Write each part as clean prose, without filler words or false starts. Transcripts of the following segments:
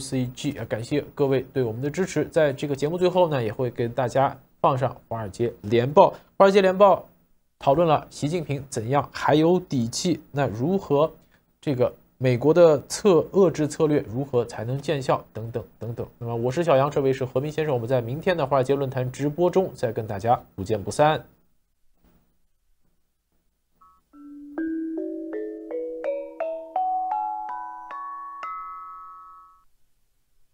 WCG 感谢各位对我们的支持。在这个节目最后呢，也会给大家放上《华尔街联报》。《华尔街联报》讨论了习近平怎样还有底气，那如何这个美国的遏制策略如何才能见效，等等等等。那么我是小杨，这位是和平先生，我们在明天的华尔街论坛直播中再跟大家不见不散。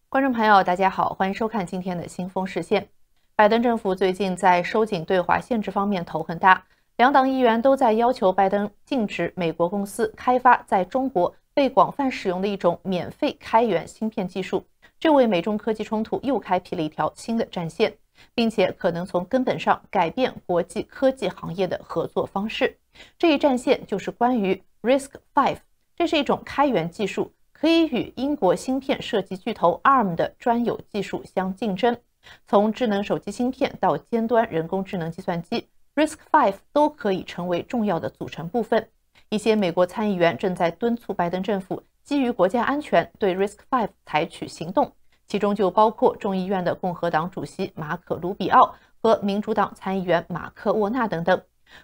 观众朋友，大家好，欢迎收看今天的新风视线。拜登政府最近在收紧对华限制方面头很大，两党议员都在要求拜登禁止美国公司开发在中国被广泛使用的一种免费开源芯片技术，这为美中科技冲突又开辟了一条新的战线，并且可能从根本上改变国际科技行业的合作方式。这一战线就是关于 RISC-V， 这是一种开源技术，可以与英国芯片设计巨头 ARM 的专有技术相竞争。从智能手机芯片到尖端人工智能计算机， RISC-V 都可以成为重要的组成部分。一些美国参议员正在敦促拜登政府基于国家安全对 RISC-V 采取行动，其中就包括众议院的共和党主席马可·卢比奥和民主党参议员马克·沃纳等等。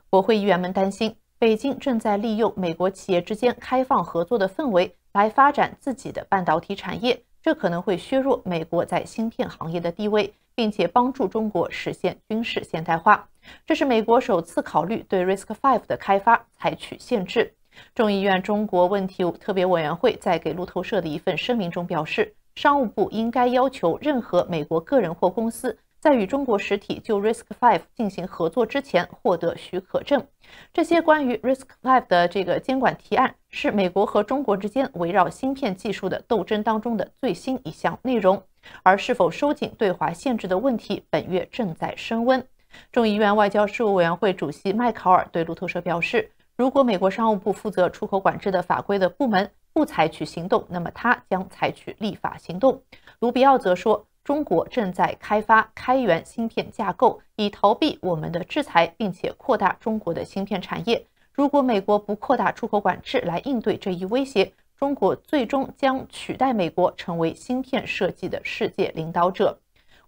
国会议员们担心，北京正在利用美国企业之间开放合作的氛围来发展自己的半导体产业，这可能会削弱美国在芯片行业的地位，并且帮助中国实现军事现代化。这是美国首次考虑对 RISC-V 的开发采取限制。众议院中国问题特别委员会在给路透社的一份声明中表示，商务部应该要求任何美国个人或公司在与中国实体就 RISC-V 进行合作之前获得许可证。这些关于 RISC-V 的这个监管提案是美国和中国之间围绕芯片技术的斗争当中的最新一项内容，而是否收紧对华限制的问题本月正在升温。众议院外交事务委员会主席麦考尔对路透社表示，如果美国商务部负责出口管制的法规的部门不采取行动，那么他将采取立法行动。卢比奥则说，中国正在开发开源芯片架构，以逃避我们的制裁，并且扩大中国的芯片产业。如果美国不扩大出口管制来应对这一威胁，中国最终将取代美国成为芯片设计的世界领导者。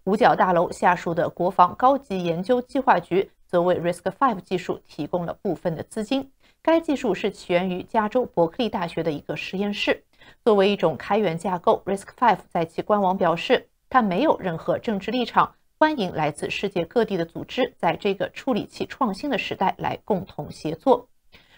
五角大楼下属的国防高级研究计划局则为 RISC-V 技术提供了部分的资金。该技术是起源于加州伯克利大学的一个实验室。作为一种开源架构， RISC-V 在其官网表示，它没有任何政治立场，欢迎来自世界各地的组织在这个处理器创新的时代来共同协作。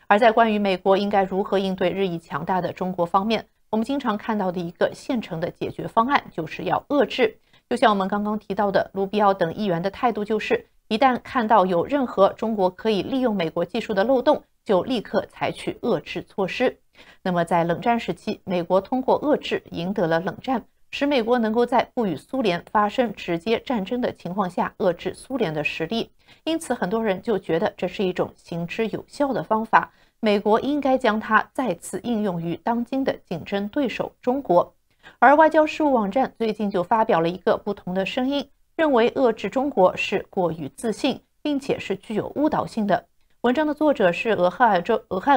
而在关于美国应该如何应对日益强大的中国方面，我们经常看到的一个现成的解决方案就是要遏制。就像我们刚刚提到的，卢比奥等议员的态度就是，一旦看到有任何中国可以利用美国技术的漏洞，就立刻采取遏制措施。那么在冷战时期，美国通过遏制赢得了冷战，使美国能够在不与苏联发生直接战争的情况下遏制苏联的实力。因此很多人就觉得这是一种行之有效的方法，美国应该将它再次应用于当今的竞争对手中国。而外交事务网站最近就发表了一个不同的声音，认为遏制中国是过于自信，并且是具有误导性的。文章的作者是俄亥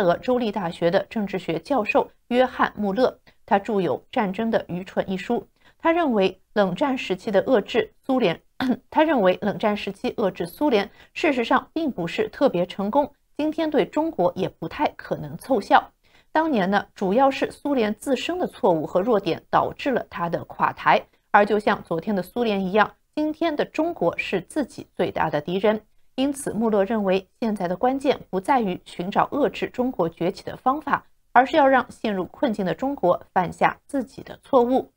俄州立大学的政治学教授约翰·穆勒，他著有《战争的愚蠢》一书。他认为冷战时期遏制苏联事实上并不是特别成功，今天对中国也不太可能凑效。当年呢，主要是苏联自身的错误和弱点导致了它的垮台，而就像昨天的苏联一样，今天的中国是自己最大的敌人。因此穆勒认为，现在的关键不在于寻找遏制中国崛起的方法，而是要让陷入困境的中国犯下自己的错误。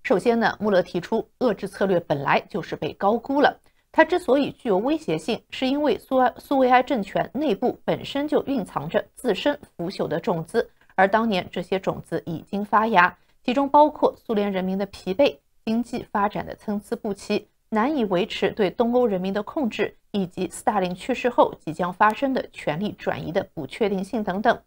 首先呢，穆勒提出遏制策略本来就是被高估了。它之所以具有威胁性，是因为苏维埃政权内部本身就蕴藏着自身腐朽的种子，而当年这些种子已经发芽，其中包括苏联人民的疲惫、经济发展的参差不齐、难以维持对东欧人民的控制，以及斯大林去世后即将发生的权力转移的不确定性等等。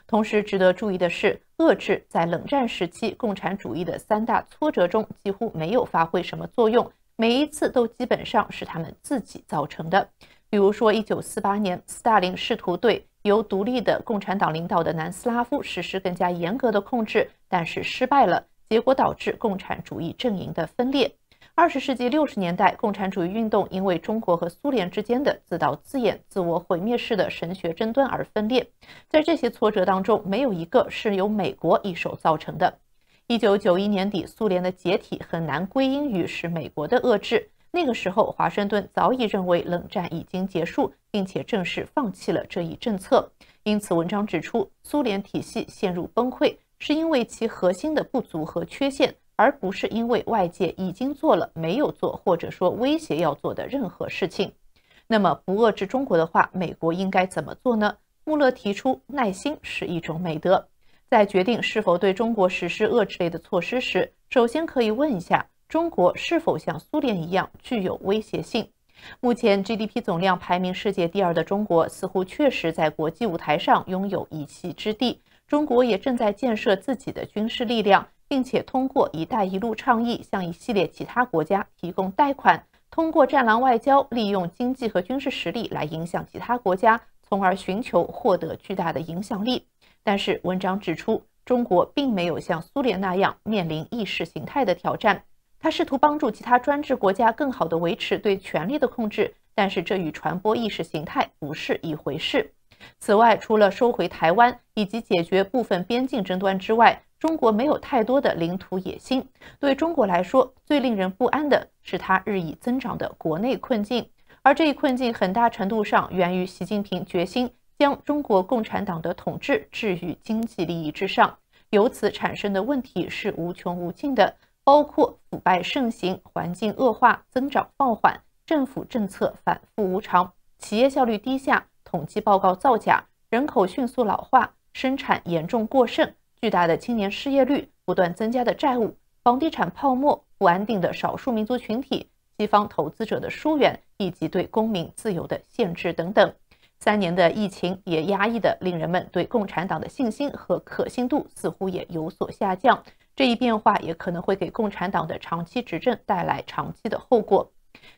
同时值得注意的是，遏制在冷战时期共产主义的3大挫折中几乎没有发挥什么作用，每一次都基本上是他们自己造成的。比如说1948年，斯大林试图对由独立的共产党领导的南斯拉夫实施更加严格的控制，但是失败了，结果导致共产主义阵营的分裂。20世纪60年代，共产主义运动因为中国和苏联之间的自导自演、自我毁灭式的神学争端而分裂。在这些挫折当中，没有一个是由美国一手造成的。1991年底，苏联的解体很难归因于是美国的遏制。那个时候，华盛顿早已认为冷战已经结束，并且正式放弃了这一政策。因此，文章指出，苏联体系陷入崩溃，是因为其核心的不足和缺陷，而不是因为外界已经做了没有做，或者说威胁要做的任何事情。那么，不遏制中国的话，美国应该怎么做呢？穆勒提出，耐心是一种美德。在决定是否对中国实施遏制类的措施时，首先可以问一下，中国是否像苏联一样具有威胁性？目前 GDP 总量排名世界第2的中国，似乎确实在国际舞台上拥有一席之地。中国也正在建设自己的军事力量，并且通过“一带一路”倡议向一系列其他国家提供贷款，通过战狼外交利用经济和军事实力来影响其他国家，从而寻求获得巨大的影响力。但是文章指出，中国并没有像苏联那样面临意识形态的挑战，它试图帮助其他专制国家更好地维持对权力的控制，但是这与传播意识形态不是一回事。此外，除了收回台湾以及解决部分边境争端之外，中国没有太多的领土野心。对中国来说，最令人不安的是它日益增长的国内困境，而这一困境很大程度上源于习近平决心将中国共产党的统治置于经济利益之上，由此产生的问题是无穷无尽的，包括腐败盛行、环境恶化、增长放缓、政府政策反复无常、企业效率低下、统计报告造假、人口迅速老化、生产严重过剩、巨大的青年失业率、不断增加的债务、房地产泡沫、不安定的少数民族群体、西方投资者的疏远以及对公民自由的限制等等。3年的疫情也压抑的令人们对共产党的信心和可信度似乎也有所下降。这一变化也可能会给共产党的长期执政带来长期的后果。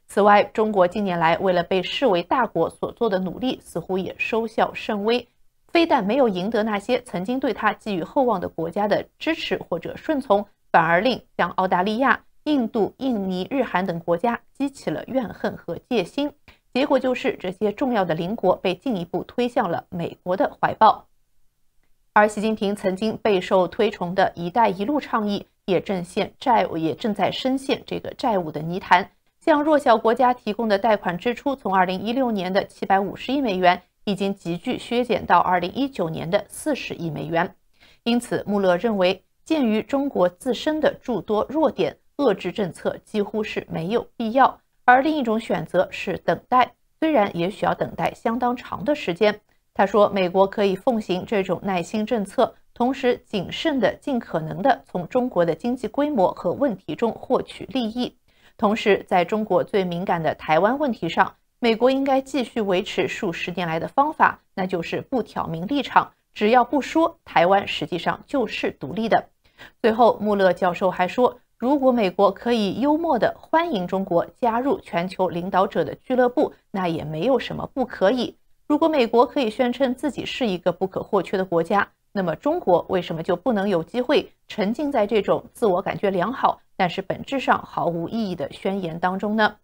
此外，中国近年来为了被视为大国所做的努力似乎也收效甚微，非但没有赢得那些曾经对他寄予厚望的国家的支持或者顺从，反而令像澳大利亚、印度、印尼、日韩等国家激起了怨恨和戒心。结果就是这些重要的邻国被进一步推向了美国的怀抱。而习近平曾经备受推崇的“一带一路”倡议也正在深陷这个债务的泥潭。向弱小国家提供的贷款支出从2016年的750亿美元已经急剧削减到2019年的40亿美元。因此，穆勒认为，鉴于中国自身的诸多弱点，遏制政策几乎是没有必要。而另一种选择是等待，虽然也需要等待相当长的时间。他说，美国可以奉行这种耐心政策，同时谨慎地尽可能地从中国的经济规模和问题中获取利益。同时，在中国最敏感的台湾问题上，美国应该继续维持数十年来的方法，那就是不挑明立场，只要不说，台湾实际上就是独立的。最后，穆勒教授还说，如果美国可以幽默地欢迎中国加入全球领导者的俱乐部，那也没有什么不可以。如果美国可以宣称自己是一个不可或缺的国家，那么中国为什么就不能有机会沉浸在这种自我感觉良好，但是本质上毫无意义的宣言当中呢？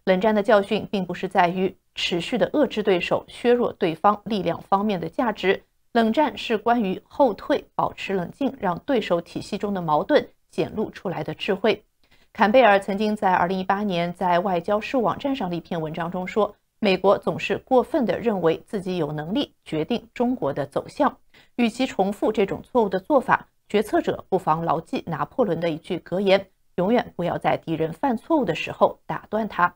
冷战的教训并不是在于持续的遏制对手、削弱对方力量方面的价值，冷战是关于后退、保持冷静，让对手体系中的矛盾显露出来的智慧。坎贝尔曾经在2018年在外交事务网站上的一篇文章中说，美国总是过分地认为自己有能力决定中国的走向。与其重复这种错误的做法，决策者不妨牢记拿破仑的一句格言：永远不要在敌人犯错误的时候打断他。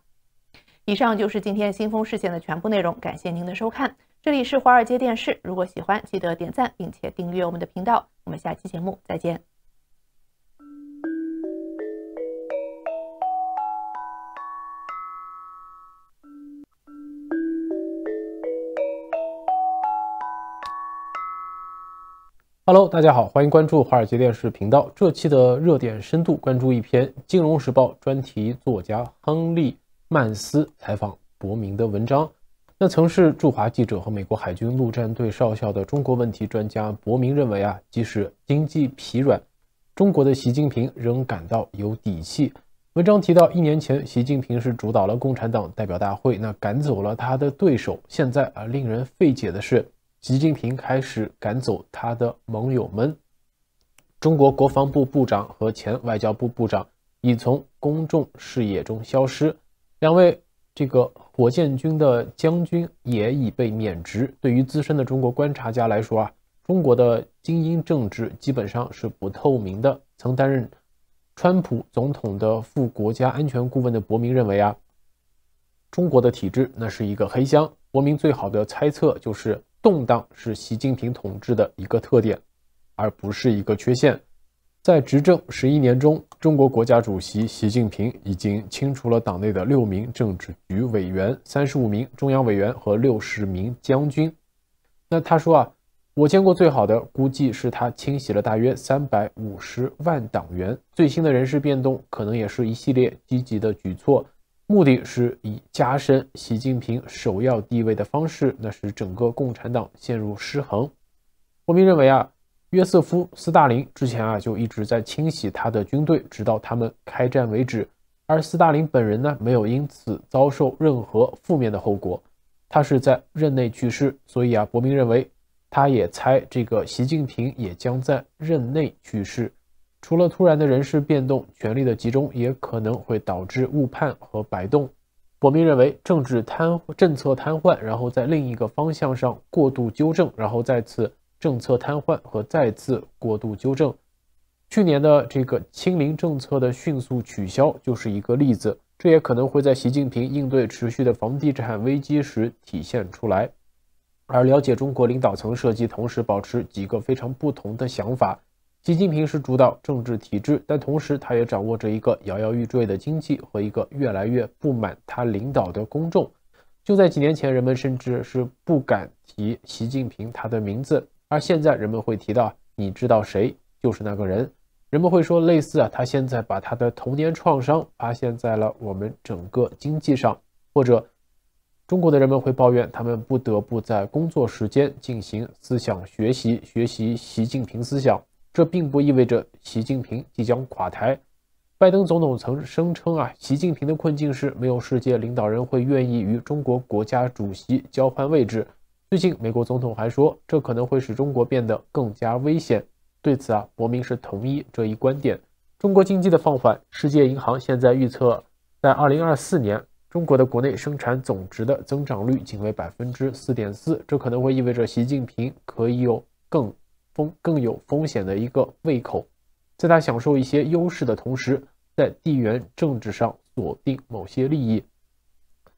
以上就是今天新风视线的全部内容，感谢您的收看。这里是华尔街电视，如果喜欢，记得点赞并且订阅我们的频道。我们下期节目再见。Hello， 大家好，欢迎关注华尔街电视频道。这期的热点深度关注一篇《金融时报》专题作家亨利·曼斯采访伯明的文章。那曾是驻华记者和美国海军陆战队少校的中国问题专家伯明认为即使经济疲软，中国的习近平仍感到有底气。文章提到，1年前习近平是主导了共产党代表大会，赶走了他的对手。现在令人费解的是，习近平开始赶走他的盟友们。中国国防部部长和前外交部部长已从公众视野中消失，2位火箭军的将军也已被免职。对于资深的中国观察家来说中国的精英政治基本上是不透明的。曾担任川普总统的副国家安全顾问的伯明认为中国的体制那是一个黑箱。伯明最好的猜测就是动荡是习近平统治的一个特点，而不是一个缺陷。在执政11年中，中国国家主席习近平已经清除了党内的6名政治局委员、35名中央委员和60名将军。他说我见过最好的估计是他清洗了大约350万党员。最新的人事变动可能也是一系列积极的举措，目的是以加深习近平首要地位的方式，使整个共产党陷入失衡。伯明认为约瑟夫·斯大林之前就一直在清洗他的军队，直到他们开战为止。而斯大林本人没有因此遭受任何负面的后果，他是在任内去世。所以伯明认为，他也猜习近平也将在任内去世。除了突然的人事变动，权力的集中也可能会导致误判和摆动。伯明认为，政策瘫痪，然后在另一个方向上过度纠正，然后再次政策瘫痪和再次过度纠正。去年的清零政策的迅速取消就是一个例子，这也可能会在习近平应对持续的房地产危机时体现出来。而了解中国领导层设计同时保持几个非常不同的想法。习近平是主导政治体制，但同时他也掌握着一个摇摇欲坠的经济和一个越来越不满他领导的公众。就在几年前，人们甚至是不敢提习近平他的名字，而现在人们会提到，你知道谁就是那个人。人们会说类似他现在把他的童年创伤发现在了我们整个经济上，或者中国的人们会抱怨他们不得不在工作时间进行思想学习习近平思想。这并不意味着习近平即将垮台。拜登总统曾声称习近平的困境是没有世界领导人会愿意与中国国家主席交换位置。最近美国总统还说，这可能会使中国变得更加危险。对此伯明是同意这一观点。中国经济的放缓，世界银行现在预测在2024年中国的国内生产总值的增长率仅为 4.4%， 这可能会意味着习近平可以有更有风险的一个胃口，在他享受一些优势的同时，在地缘政治上锁定某些利益。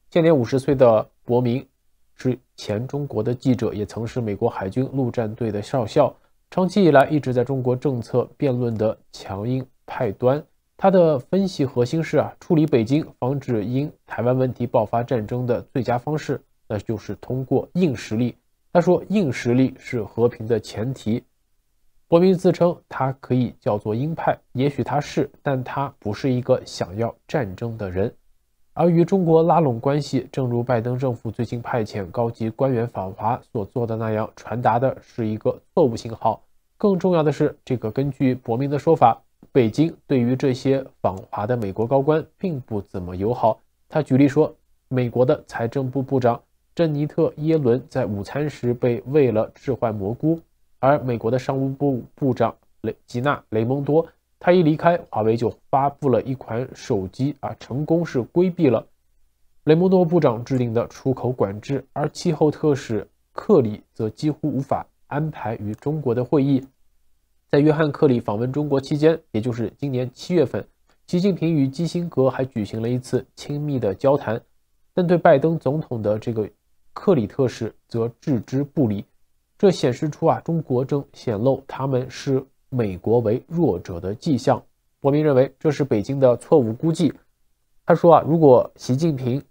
现年50岁的伯明是前中国的记者，也曾是美国海军陆战队的少校，长期以来一直在中国政策辩论的强硬派端。他的分析核心是处理北京防止因台湾问题爆发战争的最佳方式，那就是通过硬实力。他说，硬实力是和平的前提。伯明自称他可以叫做鹰派，也许他是，但他不是一个想要战争的人。而与中国拉拢关系，正如拜登政府最近派遣高级官员访华所做的那样，传达的是一个错误信号。更重要的是，根据伯明的说法，北京对于这些访华的美国高官并不怎么友好。他举例说，美国的财政部部长珍妮特·耶伦在午餐时被喂了致幻蘑菇，而美国的商务部部长吉娜·雷蒙多，他一离开，华为就发布了一款手机成功是规避了雷蒙多部长制定的出口管制，而气候特使克里则几乎无法安排与中国的会议。在约翰·克里访问中国期间，也就是今年7月份，习近平与基辛格还举行了一次亲密的交谈，但对拜登总统的克里特使则置之不理。这显示出中国正显露他们视美国为弱者的迹象。伯明认为这是北京的错误估计。他说如果习近平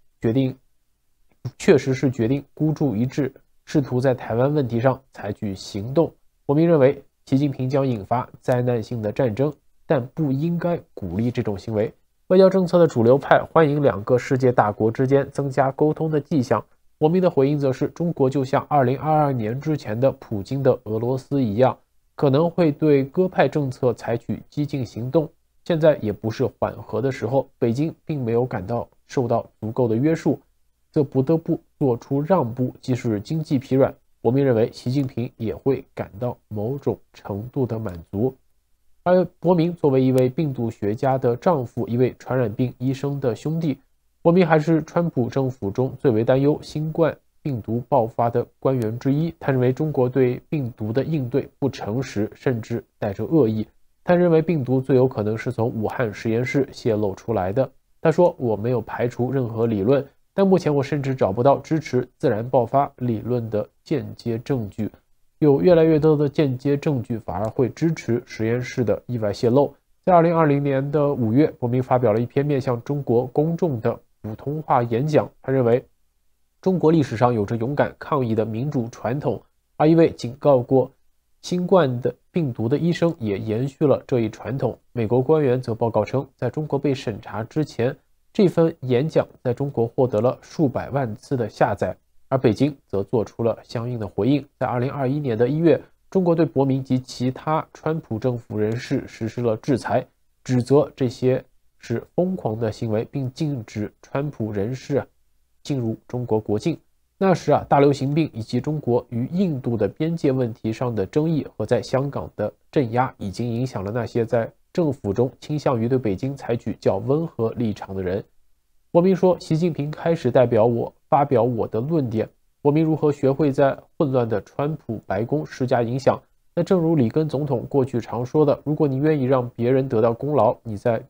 确实是决定孤注一掷，试图在台湾问题上采取行动，伯明认为习近平将引发灾难性的战争，但不应该鼓励这种行为。外交政策的主流派欢迎2个世界大国之间增加沟通的迹象。伯明的回应则是，中国就像2022年之前的普京的俄罗斯一样，可能会对鸽派政策采取激进行动。现在也不是缓和的时候，北京并没有感到受到足够的约束，则不得不做出让步，即使经济疲软。伯明认为习近平也会感到某种程度的满足。而伯明作为一位病毒学家的丈夫，一位传染病医生的兄弟，伯明还是川普政府中最为担忧新冠病毒爆发的官员之一。他认为中国对病毒的应对不诚实，甚至带着恶意。他认为病毒最有可能是从武汉实验室泄露出来的。他说，我没有排除任何理论，但目前我甚至找不到支持自然爆发理论的间接证据。有越来越多的间接证据反而会支持实验室的意外泄露。在2020年的5月，伯明发表了一篇面向中国公众的普通话演讲。他认为中国历史上有着勇敢抗议的民主传统，而一位警告过新冠的病毒的医生也延续了这一传统。美国官员则报告称，在中国被审查之前，这份演讲在中国获得了数百万次的下载，而北京则做出了相应的回应。在2021年的1月，中国对伯明及其他川普政府人士实施了制裁，指责这些是疯狂的行为，并禁止川普人士进入中国国境。那时大流行病以及中国与印度的边界问题上的争议和在香港的镇压，已经影响了那些在政府中倾向于对北京采取较温和立场的人。伯明说，习近平开始发表我的论点。伯明如何学会在混乱的川普白宫施加影响？那正如里根总统过去常说的，如果你愿意让别人得到功劳，你在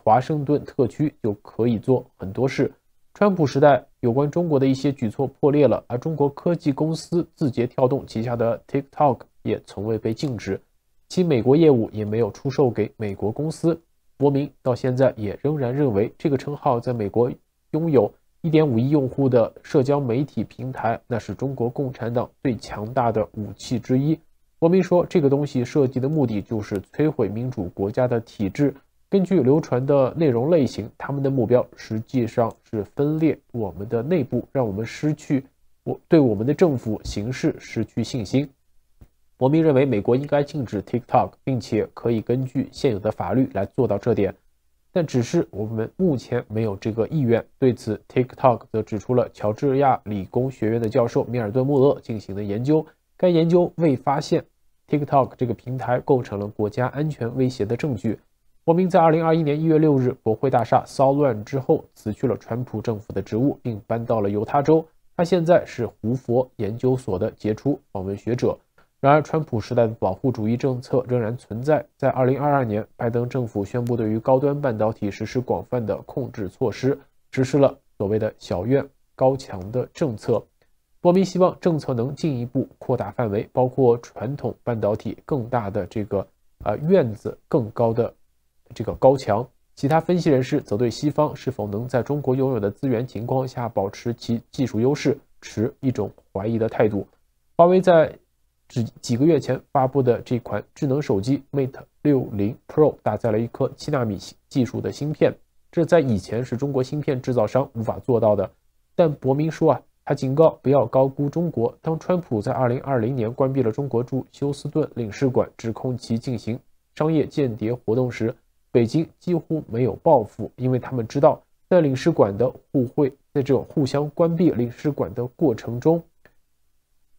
华盛顿特区就可以做很多事。川普时代有关中国的一些举措破裂了，而中国科技公司字节跳动旗下的 TikTok 也从未被禁止，其美国业务也没有出售给美国公司。伯明到现在也仍然认为，这个称号在美国拥有 1.5 亿用户的社交媒体平台，那是中国共产党最强大的武器之一。伯明说，这个东西设计的目的就是摧毁民主国家的体制。根据流传的内容类型，他们的目标实际上是分裂我们的内部，让我们对我们的政府形势失去信心。伯明认为美国应该禁止 TikTok， 并且可以根据现有的法律来做到这点，但只是我们目前没有这个意愿。对此 TikTok 则指出了乔治亚理工学院的教授米尔顿·穆勒进行的研究，该研究未发现 TikTok 这个平台构成了国家安全威胁的证据。伯明在2021年1月6日国会大厦骚乱之后辞去了川普政府的职务，并搬到了犹他州。他现在是胡佛研究所的杰出访问学者。然而，川普时代的保护主义政策仍然存在。在2022年，拜登政府宣布对于高端半导体实施广泛的控制措施，实施了所谓的小院高墙的政策。伯明希望政策能进一步扩大范围，包括传统半导体更大的院子、更高的高墙。其他分析人士则对西方是否能在中国拥有的资源情况下保持其技术优势持一种怀疑的态度。华为在几个月前发布的这款智能手机 Mate 60 Pro 搭载了一颗7纳米技术的芯片，这在以前是中国芯片制造商无法做到的。但伯明说他警告不要高估中国。当川普在2020年关闭了中国驻休斯顿领事馆，指控其进行商业间谍活动时，北京几乎没有报复，因为他们知道在领事馆的在这种互相关闭领事馆的过程中，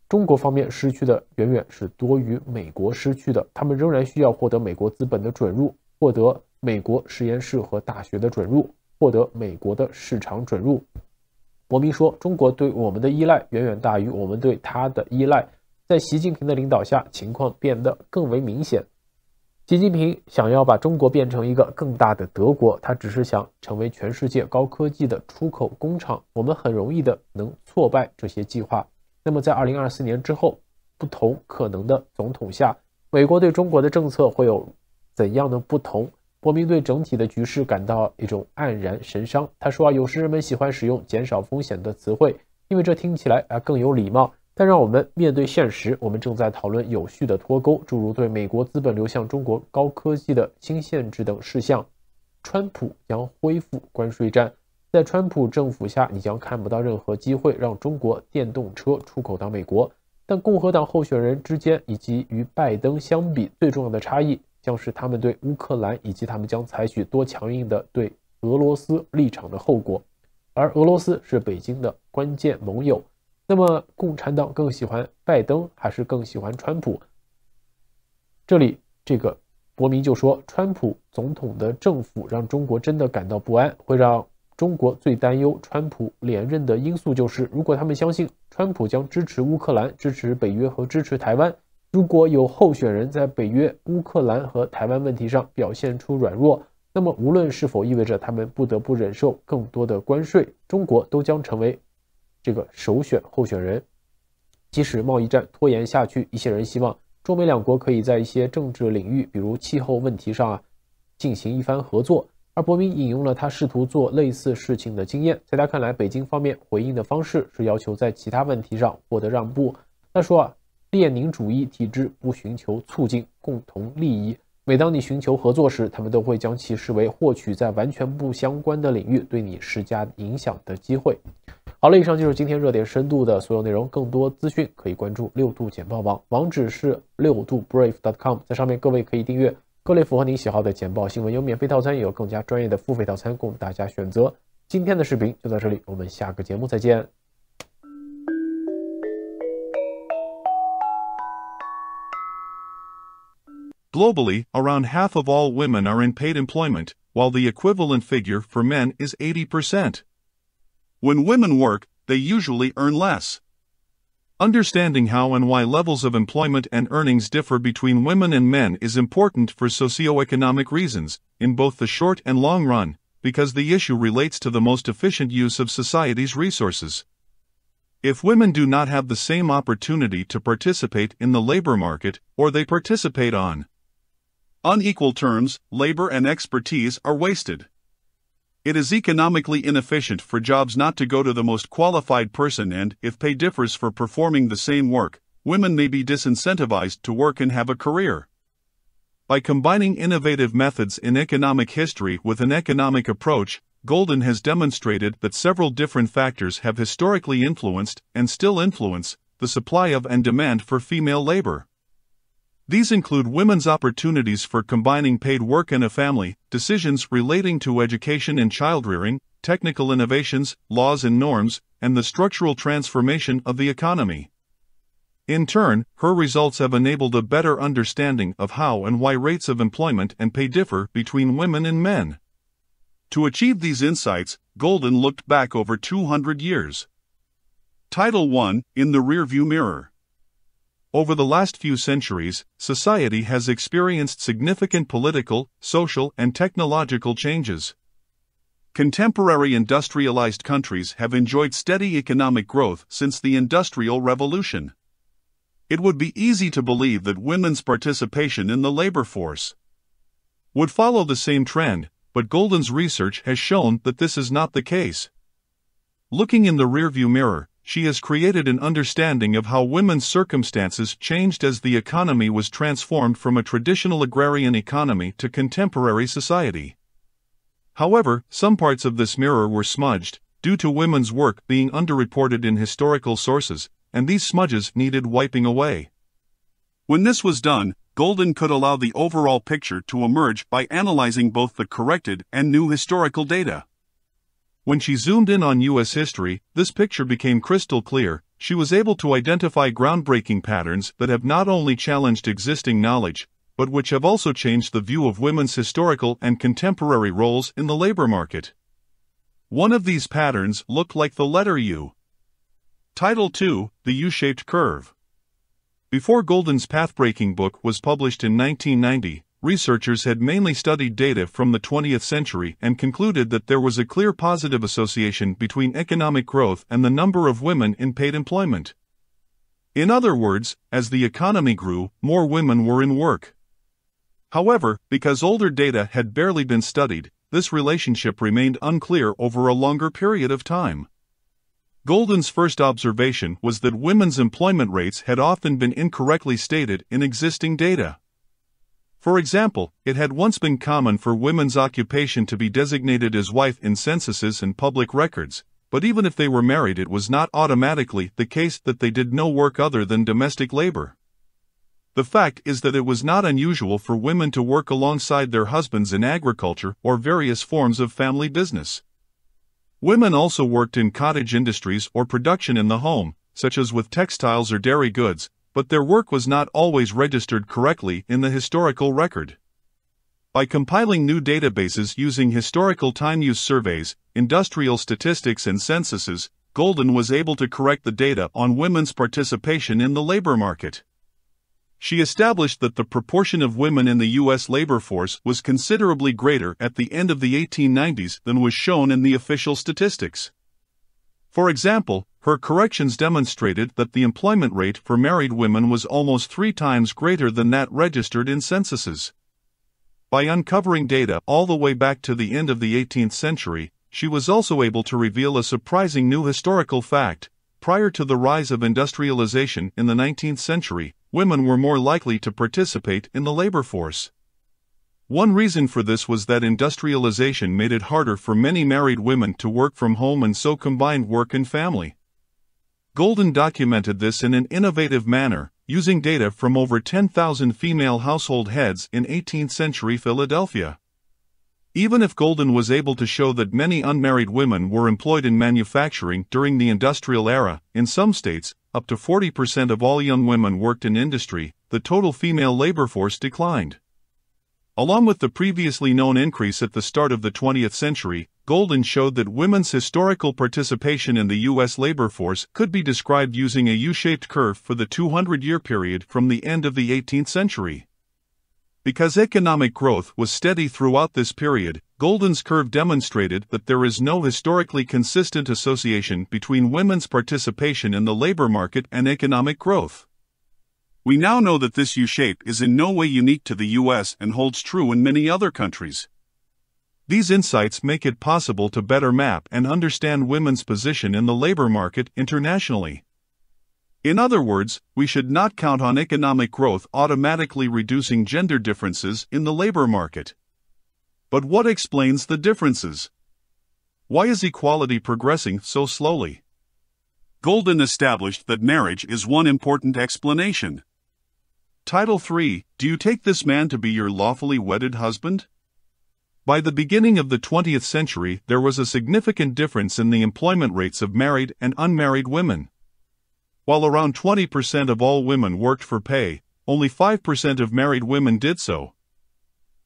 中国方面失去的远远是多于美国失去的。他们仍然需要获得美国资本的准入，获得美国实验室和大学的准入，获得美国的市场准入。伯明说，中国对我们的依赖远远大于我们对他的依赖。在习近平的领导下，情况变得更为明显。习近平想要把中国变成一个更大的德国，他只是想成为全世界高科技的出口工厂。我们很容易的能挫败这些计划。那么在2024年之后，不同可能的总统下，美国对中国的政策会有怎样的不同？伯明对整体的局势感到一种黯然神伤。他说有时人们喜欢使用减少风险的词汇，因为这听起来更有礼貌。但让我们面对现实，我们正在讨论有序的脱钩，诸如对美国资本流向中国高科技的新限制等事项。川普将恢复关税战，在川普政府下，你将看不到任何机会让中国电动车出口到美国。但共和党候选人之间以及与拜登相比，最重要的差异将是他们对乌克兰以及他们将采取多强硬的对俄罗斯立场的后果。而俄罗斯是北京的关键盟友。那么共产党更喜欢拜登还是更喜欢川普？这里这个伯明就说，川普总统的政府让中国真的感到不安，会让中国最担忧川普连任的因素就是，如果他们相信川普将支持乌克兰、支持北约和支持台湾，如果有候选人在北约、乌克兰和台湾问题上表现出软弱，那么无论是否意味着他们不得不忍受更多的关税，中国都将成为这个首选候选人。即使贸易战拖延下去，一些人希望中美两国可以在一些政治领域，比如气候问题上进行一番合作。而伯明引用了他试图做类似事情的经验，在他看来，北京方面回应的方式是要求在其他问题上获得让步。他说列宁主义体制不寻求促进共同利益，每当你寻求合作时，他们都会将其视为获取在完全不相关的领域对你施加影响的机会。好了，以上就是今天热点深度的所有内容，更多资讯可以关注六度简报网，网址是6度brave.com， 在上面各位可以订阅各类符合您喜好的简报新闻，有免费套餐，也有更加专业的付费套餐供大家选择。今天的视频就到这里，我们下个节目再见。Globally, around half of all women are in paid employment, while the equivalent figure for men is 80%. When women work, they usually earn less. Understanding how and why levels of employment and earnings differ between women and men is important for socioeconomic reasons, in both the short and long run, because the issue relates to the most efficient use of society's resources. If women do not have the same opportunity to participate in the labor market, or they participate on unequal terms, labor and expertise are wasted. It is economically inefficient for jobs not to go to the most qualified person, and, if pay differs for performing the same work, women may be disincentivized to work and have a career. By combining innovative methods in economic history with an economic approach, Golden has demonstrated that several different factors have historically influenced, and still influence, the supply of and demand for female labor. These include women's opportunities for combining paid work and a family, decisions relating to education and childrearing, technical innovations, laws and norms, and the structural transformation of the economy. In turn, her results have enabled a better understanding of how and why rates of employment and pay differ between women and men. To achieve these insights, Golden looked back over 200 years. Title 1, In the Rearview Mirror. Over the last few centuries, society has experienced significant political, social, and technological changes. Contemporary industrialized countries have enjoyed steady economic growth since the Industrial Revolution. It would be easy to believe that women's participation in the labor force would follow the same trend, but Golden's research has shown that this is not the case. Looking in the rearview mirror, she has created an understanding of how women's circumstances changed as the economy was transformed from a traditional agrarian economy to contemporary society. However, some parts of this mirror were smudged, due to women's work being underreported in historical sources, and these smudges needed wiping away. When this was done, Golden could allow the overall picture to emerge by analyzing both the corrected and new historical data. When she zoomed in on U.S. history, this picture became crystal clear. She was able to identify groundbreaking patterns that have not only challenged existing knowledge, but which have also changed the view of women's historical and contemporary roles in the labor market. One of these patterns looked like the letter U. Title 2, The U-Shaped Curve. Before Golden's path-breaking book was published in 1990, researchers had mainly studied data from the 20th century and concluded that there was a clear positive association between economic growth and the number of women in paid employment. In other words, as the economy grew, more women were in work. However, because older data had barely been studied, this relationship remained unclear over a longer period of time. Golden's first observation was that women's employment rates had often been incorrectly stated in existing data. For example, it had once been common for women's occupation to be designated as wife in censuses and public records, but even if they were married, it was not automatically the case that they did no work other than domestic labor. The fact is that it was not unusual for women to work alongside their husbands in agriculture or various forms of family business. Women also worked in cottage industries or production in the home, such as with textiles or dairy goods, but their work was not always registered correctly in the historical record. By compiling new databases using historical time-use surveys, industrial statistics and censuses, Golden was able to correct the data on women's participation in the labor market. She established that the proportion of women in the U.S. labor force was considerably greater at the end of the 1890s than was shown in the official statistics. For example, her corrections demonstrated that the employment rate for married women was almost 3 times greater than that registered in censuses. By uncovering data all the way back to the end of the 18th century, she was also able to reveal a surprising new historical fact. Prior to the rise of industrialization in the 19th century, women were more likely to participate in the labor force. One reason for this was that industrialization made it harder for many married women to work from home and so combined work and family. Golden documented this in an innovative manner, using data from over 10,000 female household heads in 18th century Philadelphia. Even if Golden was able to show that many unmarried women were employed in manufacturing during the industrial era, in some states, up to 40% of all young women worked in industry, the total female labor force declined. Along with the previously known increase at the start of the 20th century, Golden showed that women's historical participation in the U.S. labor force could be described using a U-shaped curve for the 200-year period from the end of the 18th century. Because economic growth was steady throughout this period, Golden's curve demonstrated that there is no historically consistent association between women's participation in the labor market and economic growth. We now know that this U-shape is in no way unique to the U.S. and holds true in many other countries. These insights make it possible to better map and understand women's position in the labor market internationally. In other words, we should not count on economic growth automatically reducing gender differences in the labor market. But what explains the differences? Why is equality progressing so slowly? Golden established that marriage is one important explanation. Title 3: Do you take this man to be your lawfully wedded husband? By the beginning of the 20th century, there was a significant difference in the employment rates of married and unmarried women. While around 20% of all women worked for pay, only 5% of married women did so.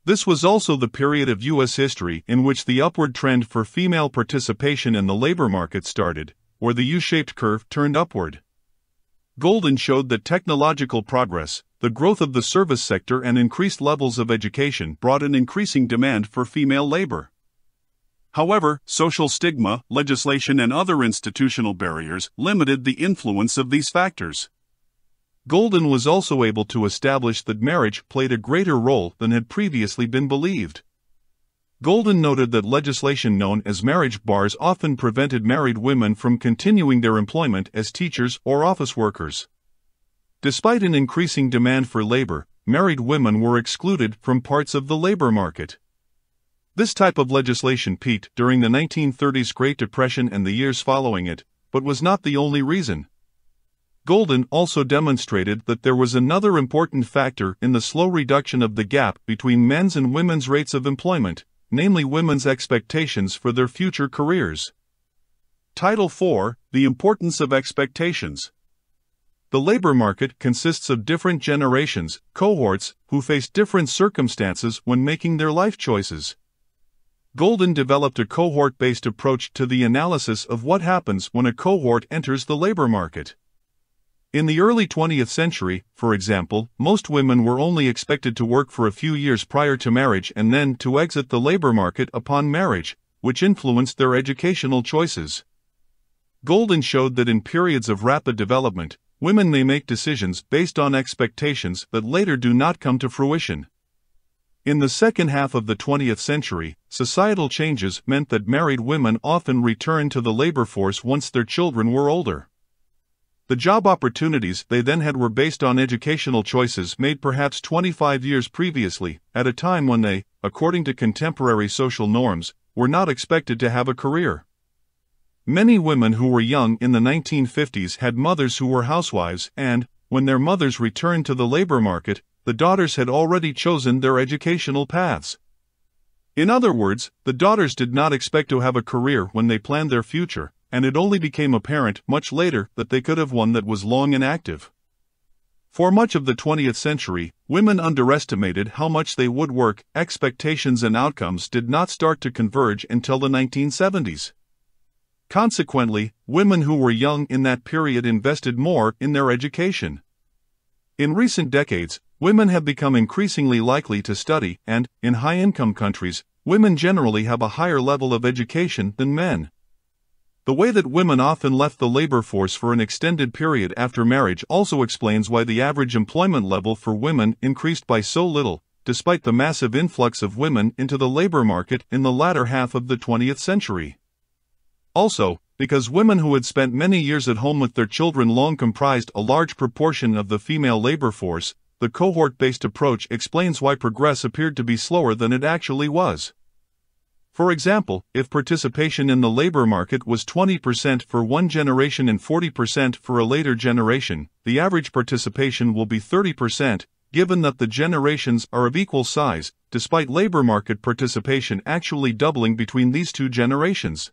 This was also the period of U.S. history in which the upward trend for female participation in the labor market started, where the U-shaped curve turned upward. Golden showed that technological progress, the growth of the service sector and increased levels of education brought an increasing demand for female labor. However, social stigma, legislation and other institutional barriers limited the influence of these factors. Golden was also able to establish that marriage played a greater role than had previously been believed. Golden noted that legislation known as marriage bars often prevented married women from continuing their employment as teachers or office workers. Despite an increasing demand for labor, married women were excluded from parts of the labor market. This type of legislation peaked during the 1930s Great Depression and the years following it, but was not the only reason. Golden also demonstrated that there was another important factor in the slow reduction of the gap between men's and women's rates of employment, namely women's expectations for their future careers. Title 4: The Importance of Expectations. The labor market consists of different generations, cohorts, who face different circumstances when making their life choices. Golden developed a cohort-based approach to the analysis of what happens when a cohort enters the labor market. In the early 20th century, for example, most women were only expected to work for a few years prior to marriage and then to exit the labor market upon marriage, which influenced their educational choices. Golden showed that in periods of rapid development, women may make decisions based on expectations that later do not come to fruition. In the second half of the 20th century, societal changes meant that married women often returned to the labor force once their children were older. The job opportunities they then had were based on educational choices made perhaps 25 years previously, at a time when they, according to contemporary social norms, were not expected to have a career. many women who were young in the 1950s had mothers who were housewives and, when their mothers returned to the labor market, the daughters had already chosen their educational paths. In other words, the daughters did not expect to have a career when they planned their future, and it only became apparent much later that they could have one that was long and active. For much of the 20th century, women underestimated how much they would work. Expectations and outcomes did not start to converge until the 1970s. Consequently, women who were young in that period invested more in their education. In recent decades, women have become increasingly likely to study, and, in high-income countries, women generally have a higher level of education than men. The way that women often left the labor force for an extended period after marriage also explains why the average employment level for women increased by so little, despite the massive influx of women into the labor market in the latter half of the 20th century. Also, because women who had spent many years at home with their children long comprised a large proportion of the female labor force, the cohort-based approach explains why progress appeared to be slower than it actually was. For example, if participation in the labor market was 20% for one generation and 40% for a later generation, the average participation will be 30%, given that the generations are of equal size, despite labor market participation actually doubling between these two generations.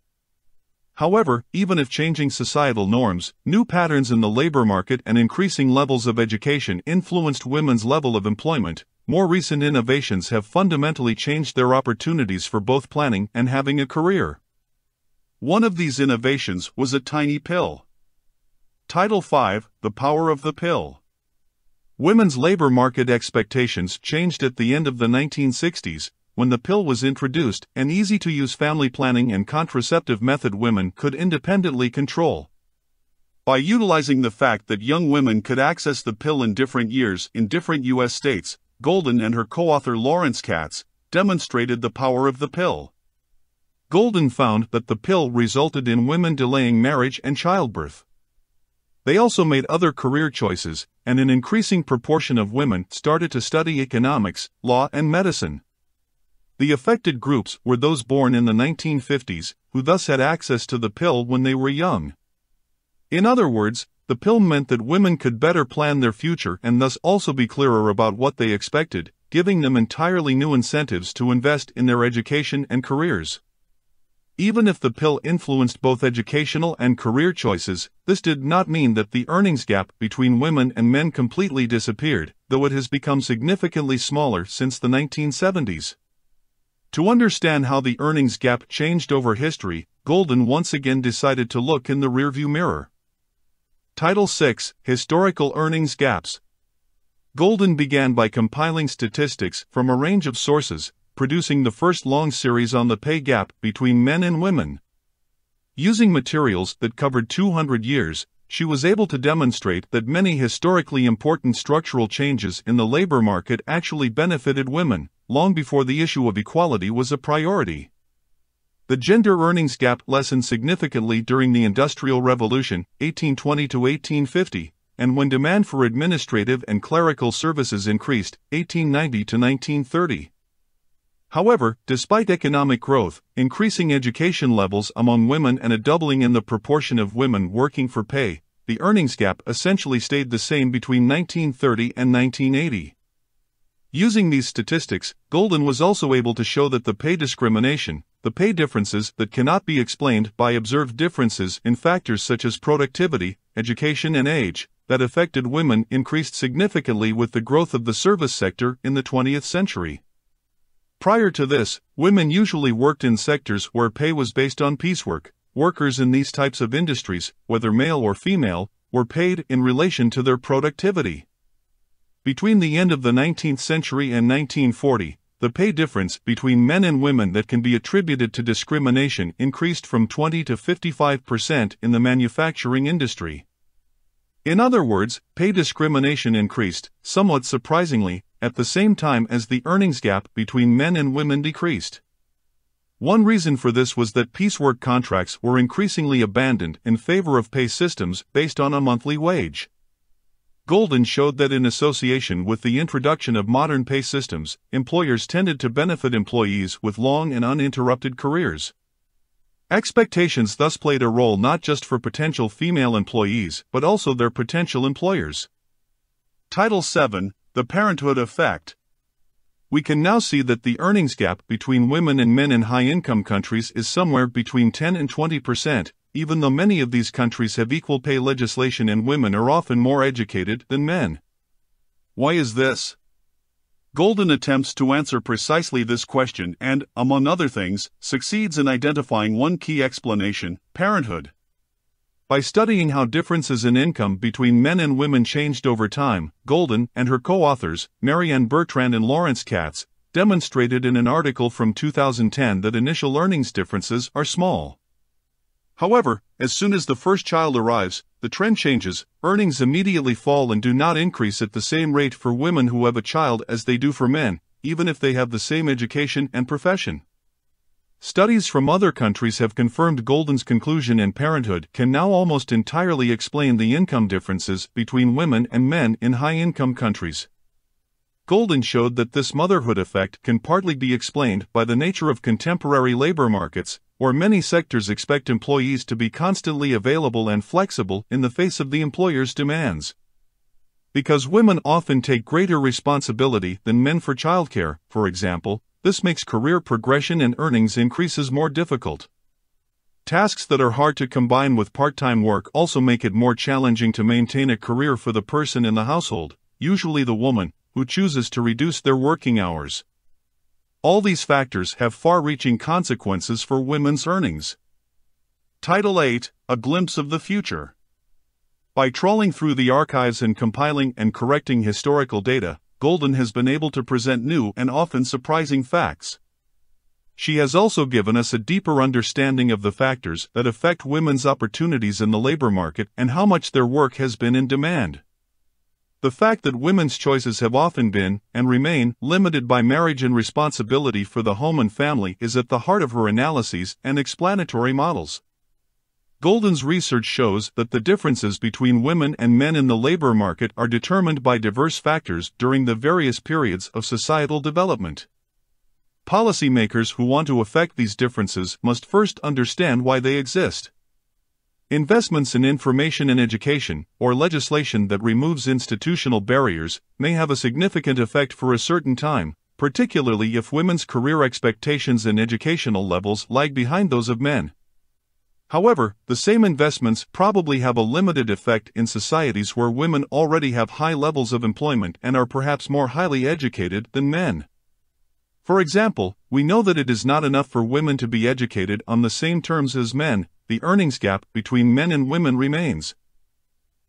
However, even if changing societal norms, new patterns in the labor market and increasing levels of education influenced women's level of employment, more recent innovations have fundamentally changed their opportunities for both planning and having a career. One of these innovations was a tiny pill. Title V: The Power of the Pill. Women's labor market expectations changed at the end of the 1960s, when the pill was introduced, an easy-to-use family planning and contraceptive method women could independently control. By utilizing the fact that young women could access the pill in different years in different U.S. states, Golden and her co-author Lawrence Katz demonstrated the power of the pill. Golden found that the pill resulted in women delaying marriage and childbirth. They also made other career choices, and an increasing proportion of women started to study economics, law, and medicine. The affected groups were those born in the 1950s, who thus had access to the pill when they were young. In other words, the pill meant that women could better plan their future and thus also be clearer about what they expected, giving them entirely new incentives to invest in their education and careers. Even if the pill influenced both educational and career choices, this did not mean that the earnings gap between women and men completely disappeared, though it has become significantly smaller since the 1970s. To understand how the earnings gap changed over history, Golden once again decided to look in the rearview mirror. Title VI: Historical Earnings Gaps. Golden began by compiling statistics from a range of sources, producing the first long series on the pay gap between men and women. Using materials that covered 200 years, she was able to demonstrate that many historically important structural changes in the labor market actually benefited women, long before the issue of equality was a priority. The gender earnings gap lessened significantly during the Industrial Revolution, 1820 to 1850, and when demand for administrative and clerical services increased, 1890 to 1930. However, despite economic growth, increasing education levels among women and a doubling in the proportion of women working for pay, the earnings gap essentially stayed the same between 1930 and 1980. Using these statistics, Golden was also able to show that the pay discrimination, the pay differences that cannot be explained by observed differences in factors such as productivity, education, and age, that affected women increased significantly with the growth of the service sector in the 20th century. Prior to this, women usually worked in sectors where pay was based on piecework. Workers in these types of industries, whether male or female, were paid in relation to their productivity. Between the end of the 19th century and 1940, the pay difference between men and women that can be attributed to discrimination increased from 20 to 55% in the manufacturing industry. In other words, pay discrimination increased, somewhat surprisingly, at the same time as the earnings gap between men and women decreased. One reason for this was that piecework contracts were increasingly abandoned in favor of pay systems based on a monthly wage. Golden showed that in association with the introduction of modern pay systems, employers tended to benefit employees with long and uninterrupted careers. Expectations thus played a role not just for potential female employees but also their potential employers. Title 7, The Parenthood Effect. We can now see that the earnings gap between women and men in high-income countries is somewhere between 10 and 20%, even though many of these countries have equal pay legislation and women are often more educated than men. Why is this? Golden attempts to answer precisely this question and, among other things, succeeds in identifying one key explanation: parenthood. By studying how differences in income between men and women changed over time, Golden and her co-authors, Marianne Bertrand and Lawrence Katz, demonstrated in an article from 2010 that initial earnings differences are small. However, as soon as the first child arrives, the trend changes. Earnings immediately fall and do not increase at the same rate for women who have a child as they do for men, even if they have the same education and profession. Studies from other countries have confirmed Golden's conclusion, and parenthood can now almost entirely explain the income differences between women and men in high-income countries. Golden showed that this motherhood effect can partly be explained by the nature of contemporary labor markets, where many sectors expect employees to be constantly available and flexible in the face of the employer's demands. Because women often take greater responsibility than men for childcare, for example, this makes career progression and earnings increases more difficult. Tasks that are hard to combine with part-time work also make it more challenging to maintain a career for the person in the household, usually the woman, who chooses to reduce their working hours. All these factors have far-reaching consequences for women's earnings. Title 8, A Glimpse of the Future. By trawling through the archives and compiling and correcting historical data, Golden has been able to present new and often surprising facts. She has also given us a deeper understanding of the factors that affect women's opportunities in the labor market and how much their work has been in demand. The fact that women's choices have often been, and remain, limited by marriage and responsibility for the home and family is at the heart of her analyses and explanatory models. Golden's research shows that the differences between women and men in the labor market are determined by diverse factors during the various periods of societal development. Policymakers who want to affect these differences must first understand why they exist. Investments in information and education, or legislation that removes institutional barriers, may have a significant effect for a certain time, particularly if women's career expectations and educational levels lag behind those of men. However, the same investments probably have a limited effect in societies where women already have high levels of employment and are perhaps more highly educated than men. For example, we know that it is not enough for women to be educated on the same terms as men. The earnings gap between men and women remains.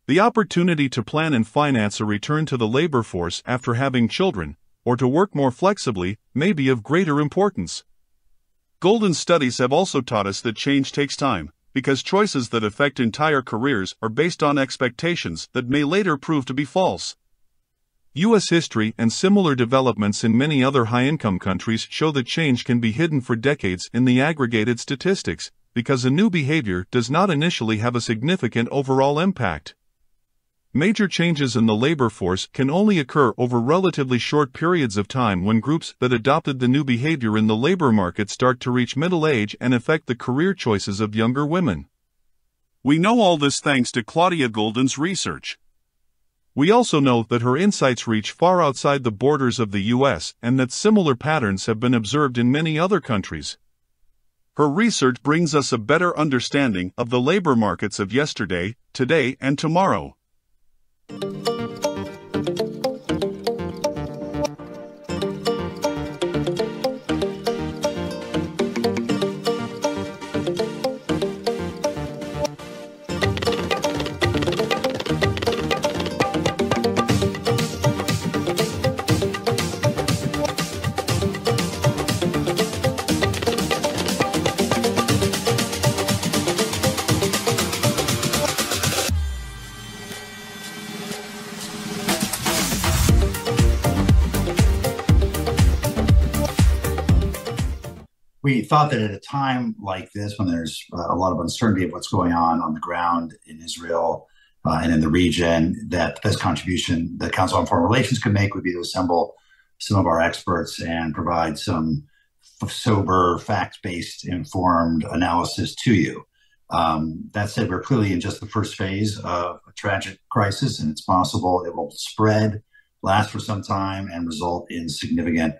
The opportunity to plan and finance a return to the labor force after having children, or to work more flexibly, may be of greater importance. Golden's studies have also taught us that change takes time, because choices that affect entire careers are based on expectations that may later prove to be false. U.S. history and similar developments in many other high-income countries show that change can be hidden for decades in the aggregated statistics, because a new behavior does not initially have a significant overall impact. Major changes in the labor force can only occur over relatively short periods of time when groups that adopted the new behavior in the labor market start to reach middle age and affect the career choices of younger women. We know all this thanks to Claudia Golden's research. We also know that her insights reach far outside the borders of the U.S. and that similar patterns have been observed in many other countries. Her research brings us a better understanding of the labor markets of yesterday, today, and tomorrow. We thought that at a time like this, when there's a lot of uncertainty of what's going on the ground in Israel and in the region, that the best contribution the Council on Foreign Relations could make would be to assemble some of our experts and provide some sober, fact-based, informed analysis to you. That said, we're clearly in just the first phase of a tragic crisis, and it's possible it will spread, last for some time, and result in significant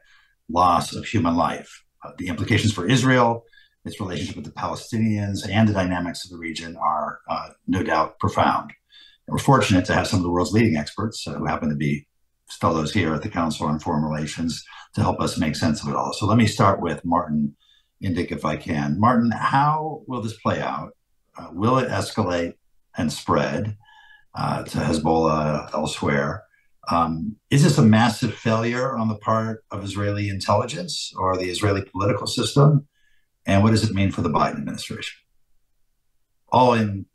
loss of human life. The implications for Israel, its relationship with the Palestinians, and the dynamics of the region are no doubt profound. And we're fortunate to have some of the world's leading experts who happen to be fellows here at the Council on Foreign Relations to help us make sense of it all. So let me start with Martin Indyk, if I can. Martin, how will this play out? Will it escalate and spread to Hezbollah elsewhere? Is this a massive failure on the part of Israeli intelligence or the Israeli political system? And what does it mean for the Biden administration? All in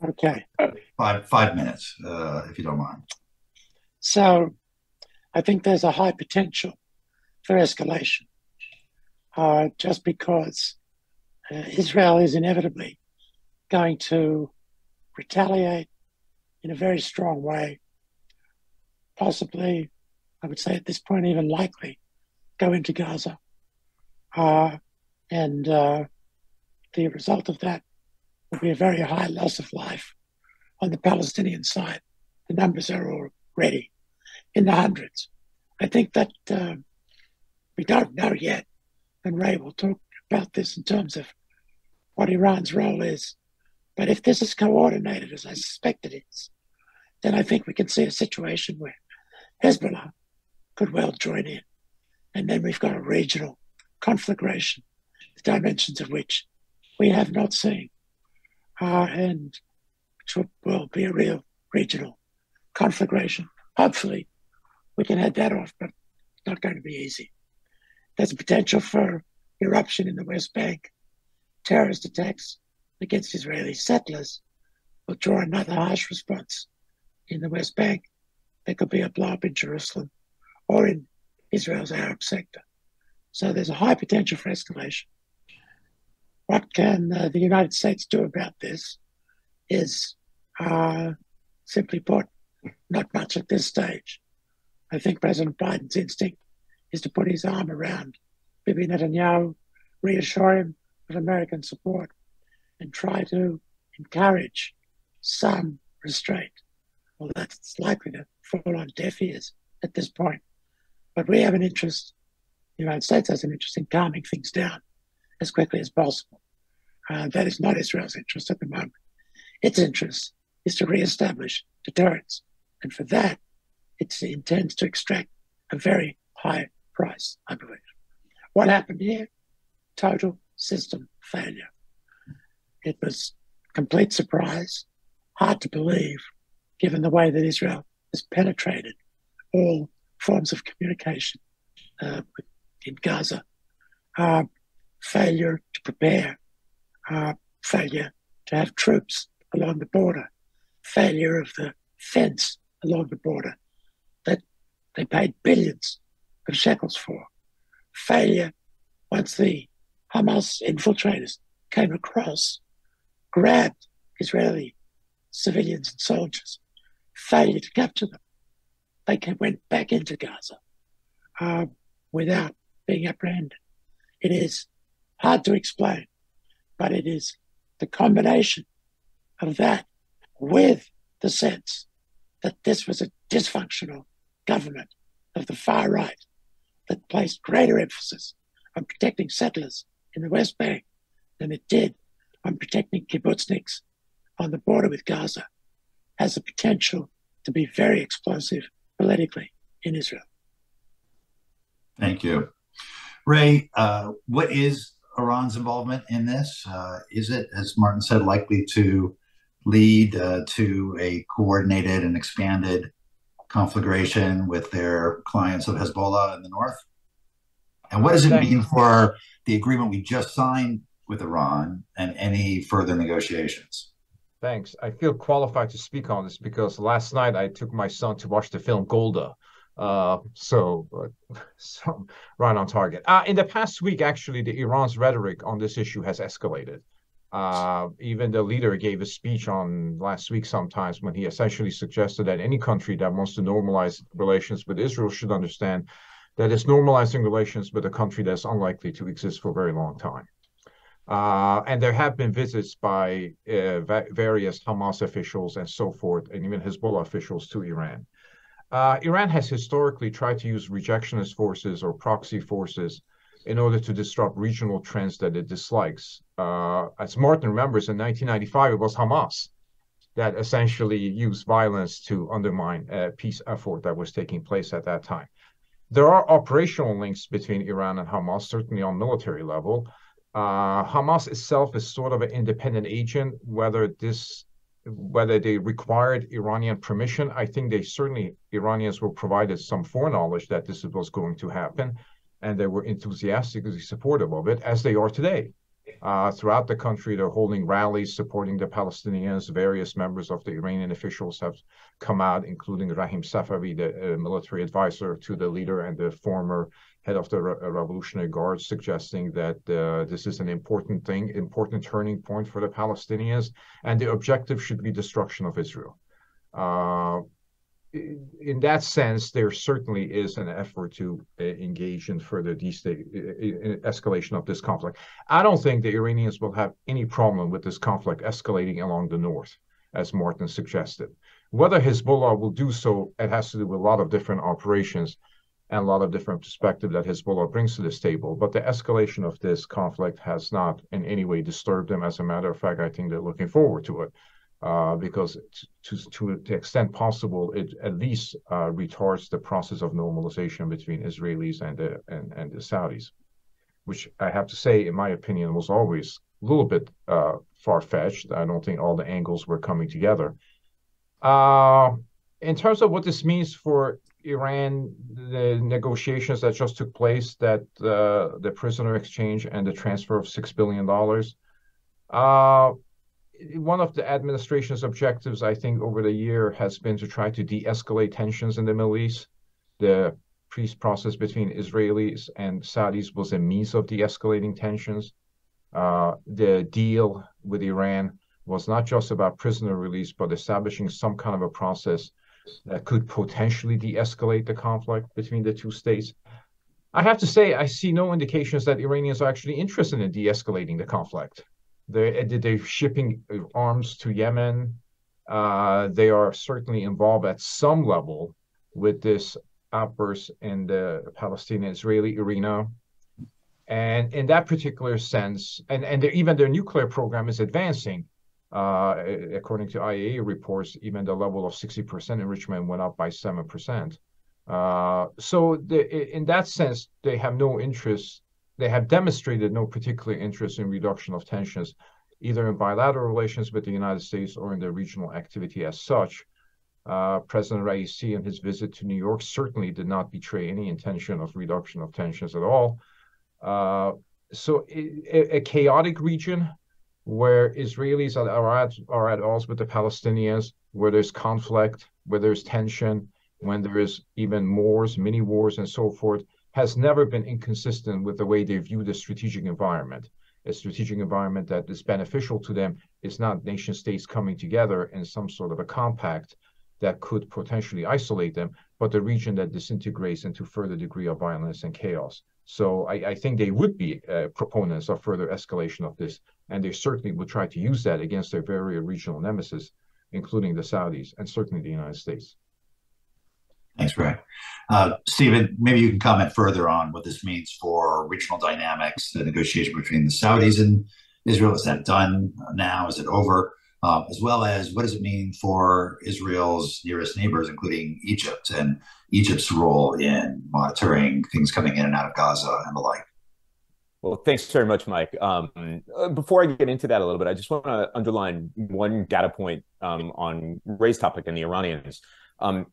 five minutes, if you don't mind. So I think there's a high potential for escalation, just because Israel is inevitably going to retaliate in a very strong way, possibly, I would say at this point, even likely, go into Gaza. And the result of that will be a very high loss of life on the Palestinian side. The numbers are already in the hundreds. I think that we don't know yet, and Ray will talk about this in terms of what Iran's role is. But if this is coordinated, as I suspect it is, then I think we can see a situation where Hezbollah could well join in. And then we've got a regional conflagration, the dimensions of which we have not seen, and which will be a real regional conflagration. Hopefully, we can head that off, but it's not going to be easy. There's a potential for eruption in the West Bank. Terrorist attacks against Israeli settlers will draw another harsh response in the West Bank. There could be a blow-up in Jerusalem or in Israel's Arab sector. So there's a high potential for escalation. What can the United States do about this is, simply put, not much at this stage. I think President Biden's instinct is to put his arm around Bibi Netanyahu, reassure him of American support, and try to encourage some restraint. Well, that's likely to fall on deaf ears at this point. But we have an interest, the United States has an interest in calming things down as quickly as possible. That is not Israel's interest at the moment. Its interest is to reestablish deterrence. And for that, it intends to extract a very high price, I believe. What happened here? Total system failure. It was complete surprise, hard to believe, given the way that Israel has penetrated all forms of communication in Gaza. Failure to prepare, failure to have troops along the border, failure of the fence along the border that they paid billions of shekels for, failure once the Hamas infiltrators came across, grabbed Israeli civilians and soldiers, failure to capture them. They went back into Gaza without being apprehended. It is hard to explain, but it is the combination of that with the sense that this was a dysfunctional government of the far right that placed greater emphasis on protecting settlers in the West Bank than it did on protecting kibbutzniks on the border with Gaza, has the potential to be very explosive politically in Israel. Thank you. Ray, what is Iran's involvement in this? Is it, as Martin said, likely to lead to a coordinated and expanded conflagration with their clients of Hezbollah in the north? And what does it mean for the agreement we just signed with Iran and any further negotiations? Thanks. I feel qualified to speak on this because last night I took my son to watch the film Golda. So right on target. In the past week, actually, Iran's rhetoric on this issue has escalated. Even the leader gave a speech on last week sometimes when he essentially suggested that any country that wants to normalize relations with Israel should understand that is normalizing relations with a country that's unlikely to exist for a very long time. And there have been visits by various Hamas officials and so forth, and even Hezbollah officials to Iran. Iran has historically tried to use rejectionist forces or proxy forces in order to disrupt regional trends that it dislikes. As Martin remembers, in 1995, it was Hamas that essentially used violence to undermine a peace effort that was taking place at that time. There are operational links between Iran and Hamas, certainly on military level. Hamas itself is sort of an independent agent. Whether they required Iranian permission, I think Iranians were provided some foreknowledge that this was going to happen, and they were enthusiastically supportive of it, as they are today. Throughout the country, they're holding rallies supporting the Palestinians. Various members of the Iranian officials have come out, including Rahim Safavi, the military advisor to the leader and the former head of the Revolutionary Guard, suggesting that this is an important turning point for the Palestinians, and the objective should be destruction of Israel. In that sense, there certainly is an effort to engage in further escalation of this conflict. I don't think the Iranians will have any problem with this conflict escalating along the north, as Martin suggested. Whether Hezbollah will do so, it has to do with a lot of different operations and a lot of different perspectives that Hezbollah brings to this table. But the escalation of this conflict has not in any way disturbed them. As a matter of fact, I think they're looking forward to it. Because to the extent possible, it at least retards the process of normalization between Israelis and the Saudis, which I have to say, in my opinion, was always a little bit far-fetched. I don't think all the angles were coming together. In terms of what this means for Iran, the negotiations that just took place, that the prisoner exchange and the transfer of $6 billion, one of the administration's objectives, I think, over the year has been to try to de-escalate tensions in the Middle East. The peace process between Israelis and Saudis was a means of de-escalating tensions. The deal with Iran was not just about prisoner release, but establishing some kind of a process that could potentially de-escalate the conflict between the two states. I have to say, I see no indications that Iranians are actually interested in de-escalating the conflict. They're shipping arms to Yemen. They are certainly involved at some level with this outburst in the Palestinian-Israeli arena. And in that particular sense, and even their nuclear program is advancing. According to IAEA reports, even the level of 60% enrichment went up by 7%. So in that sense, they have no interest. They have demonstrated no particular interest in reduction of tensions, either in bilateral relations with the United States or in their regional activity as such. President Raisi, in his visit to New York, certainly did not betray any intention of reduction of tensions at all. So a chaotic region where Israelis are at odds with the Palestinians, where there's conflict, where there's tension, when there is even wars, mini wars, and so forth, has never been inconsistent with the way they view the strategic environment. A strategic environment that is beneficial to them is not nation states coming together in some sort of a compact that could potentially isolate them, but the region that disintegrates into further degree of violence and chaos. So I think they would be proponents of further escalation of this, and they certainly would try to use that against their very regional nemesis, including the Saudis and certainly the United States. Thanks, Ray. Stephen, maybe you can comment further on what this means for regional dynamics, the negotiation between the Saudis and Israel. Is that done now? Is it over? As well as what does it mean for Israel's nearest neighbors, including Egypt, and Egypt's role in monitoring things coming in and out of Gaza and the like? Well, thanks very much, Mike. Before I get into that a little bit, I just want to underline one data point on Ray's topic and the Iranians.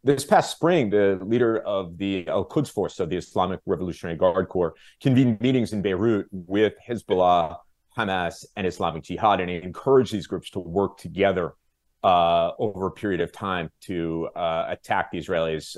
This past spring, the leader of the Al-Quds Force, so the Islamic Revolutionary Guard Corps, convened meetings in Beirut with Hezbollah, Hamas, and Islamic Jihad, and he encouraged these groups to work together over a period of time to attack the Israelis.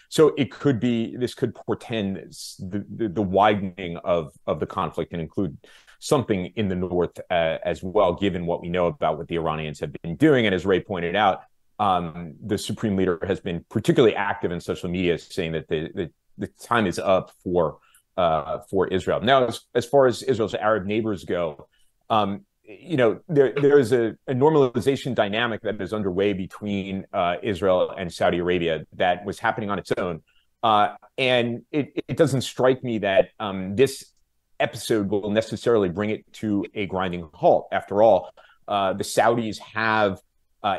So this could portend the widening of the conflict and include something in the north as well, given what we know about what the Iranians have been doing. And as Ray pointed out, the supreme leader has been particularly active in social media, saying that the time is up for Israel. Now, as far as Israel's Arab neighbors go, there is a normalization dynamic that is underway between Israel and Saudi Arabia that was happening on its own. And it doesn't strike me that this episode will necessarily bring it to a grinding halt. After all, the Saudis have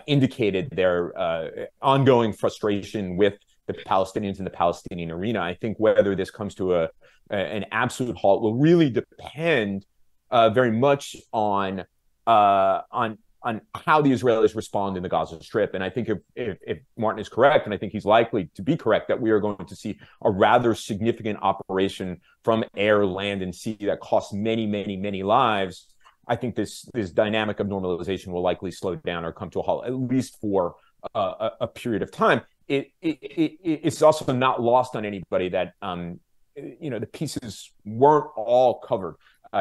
indicated their ongoing frustration with the Palestinians in the Palestinian arena. I think whether this comes to an absolute halt will really depend very much on how the Israelis respond in the Gaza Strip. And I think if Martin is correct, and I think he's likely to be correct, that we are going to see a rather significant operation from air, land, and sea that costs many, many, many lives. I think this dynamic of normalization will likely slow down or come to a halt, at least for a period of time. It's also not lost on anybody that the pieces weren't all covered.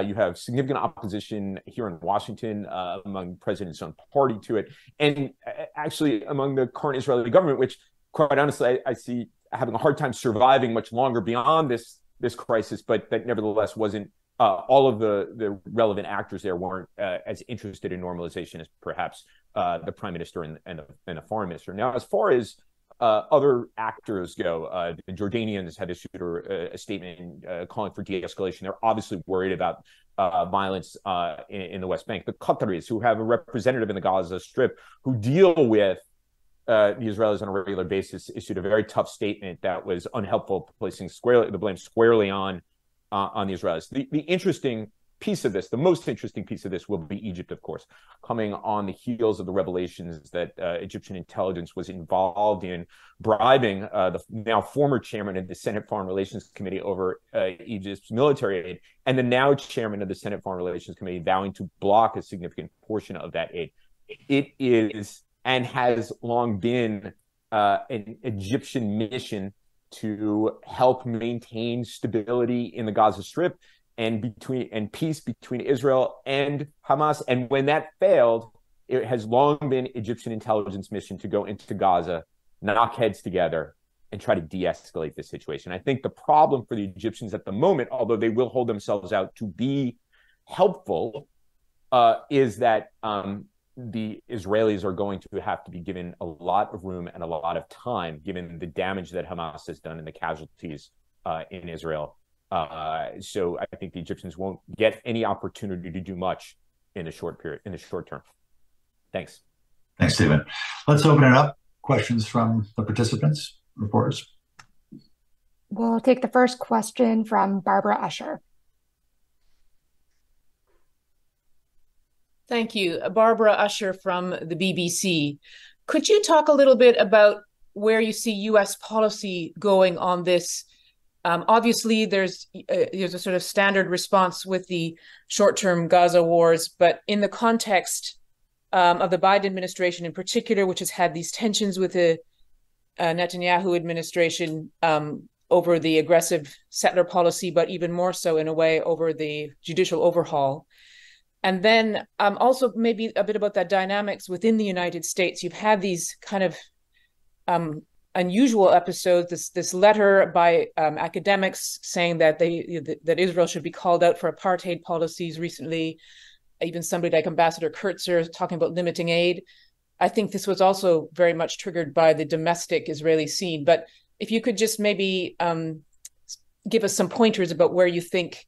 You have significant opposition here in Washington among the president's own party to it, and actually among the current Israeli government, which, quite honestly, I see having a hard time surviving much longer beyond this crisis, but that nevertheless wasn't. All of the relevant actors there weren't as interested in normalization as perhaps the prime minister and the foreign minister. Now, as far as other actors go, the Jordanians had issued a statement calling for de-escalation. They're obviously worried about violence in the West Bank. The Qataris, who have a representative in the Gaza Strip who deal with the Israelis on a regular basis, issued a very tough statement that was unhelpful, placing the blame squarely on the Israelis. The interesting piece of this, the most interesting piece of this, will be Egypt, of course, coming on the heels of the revelations that Egyptian intelligence was involved in bribing the now former chairman of the Senate Foreign Relations Committee over Egypt's military aid, and the now chairman of the Senate Foreign Relations Committee vowing to block a significant portion of that aid. It is and has long been an Egyptian mission to help maintain stability in the Gaza Strip and peace between Israel and Hamas. And when that failed, it has long been Egyptian intelligence mission to go into Gaza, knock heads together, and try to de-escalate the situation. I think the problem for the Egyptians at the moment, although they will hold themselves out to be helpful, is that the Israelis are going to have to be given a lot of room and a lot of time, given the damage that Hamas has done and the casualties in Israel. So I think the Egyptians won't get any opportunity to do much in the short term. Thanks. Thanks, Stephen. Let's open it up. Questions from the participants, reporters. We'll take the first question from Barbara Usher. Thank you. Barbara Usher from the BBC. Could you talk a little bit about where you see U.S. policy going on this? Obviously, there's a sort of standard response with the short-term Gaza wars, but in the context of the Biden administration in particular, which has had these tensions with the Netanyahu administration over the aggressive settler policy, but even more so in a way over the judicial overhaul. And then also maybe a bit about the dynamics within the United States. You've had these kind of unusual episodes, this letter by academics saying that that Israel should be called out for apartheid policies recently. Even somebody like Ambassador Kurtzer talking about limiting aid. I think this was also very much triggered by the domestic Israeli scene. But if you could just maybe give us some pointers about where you think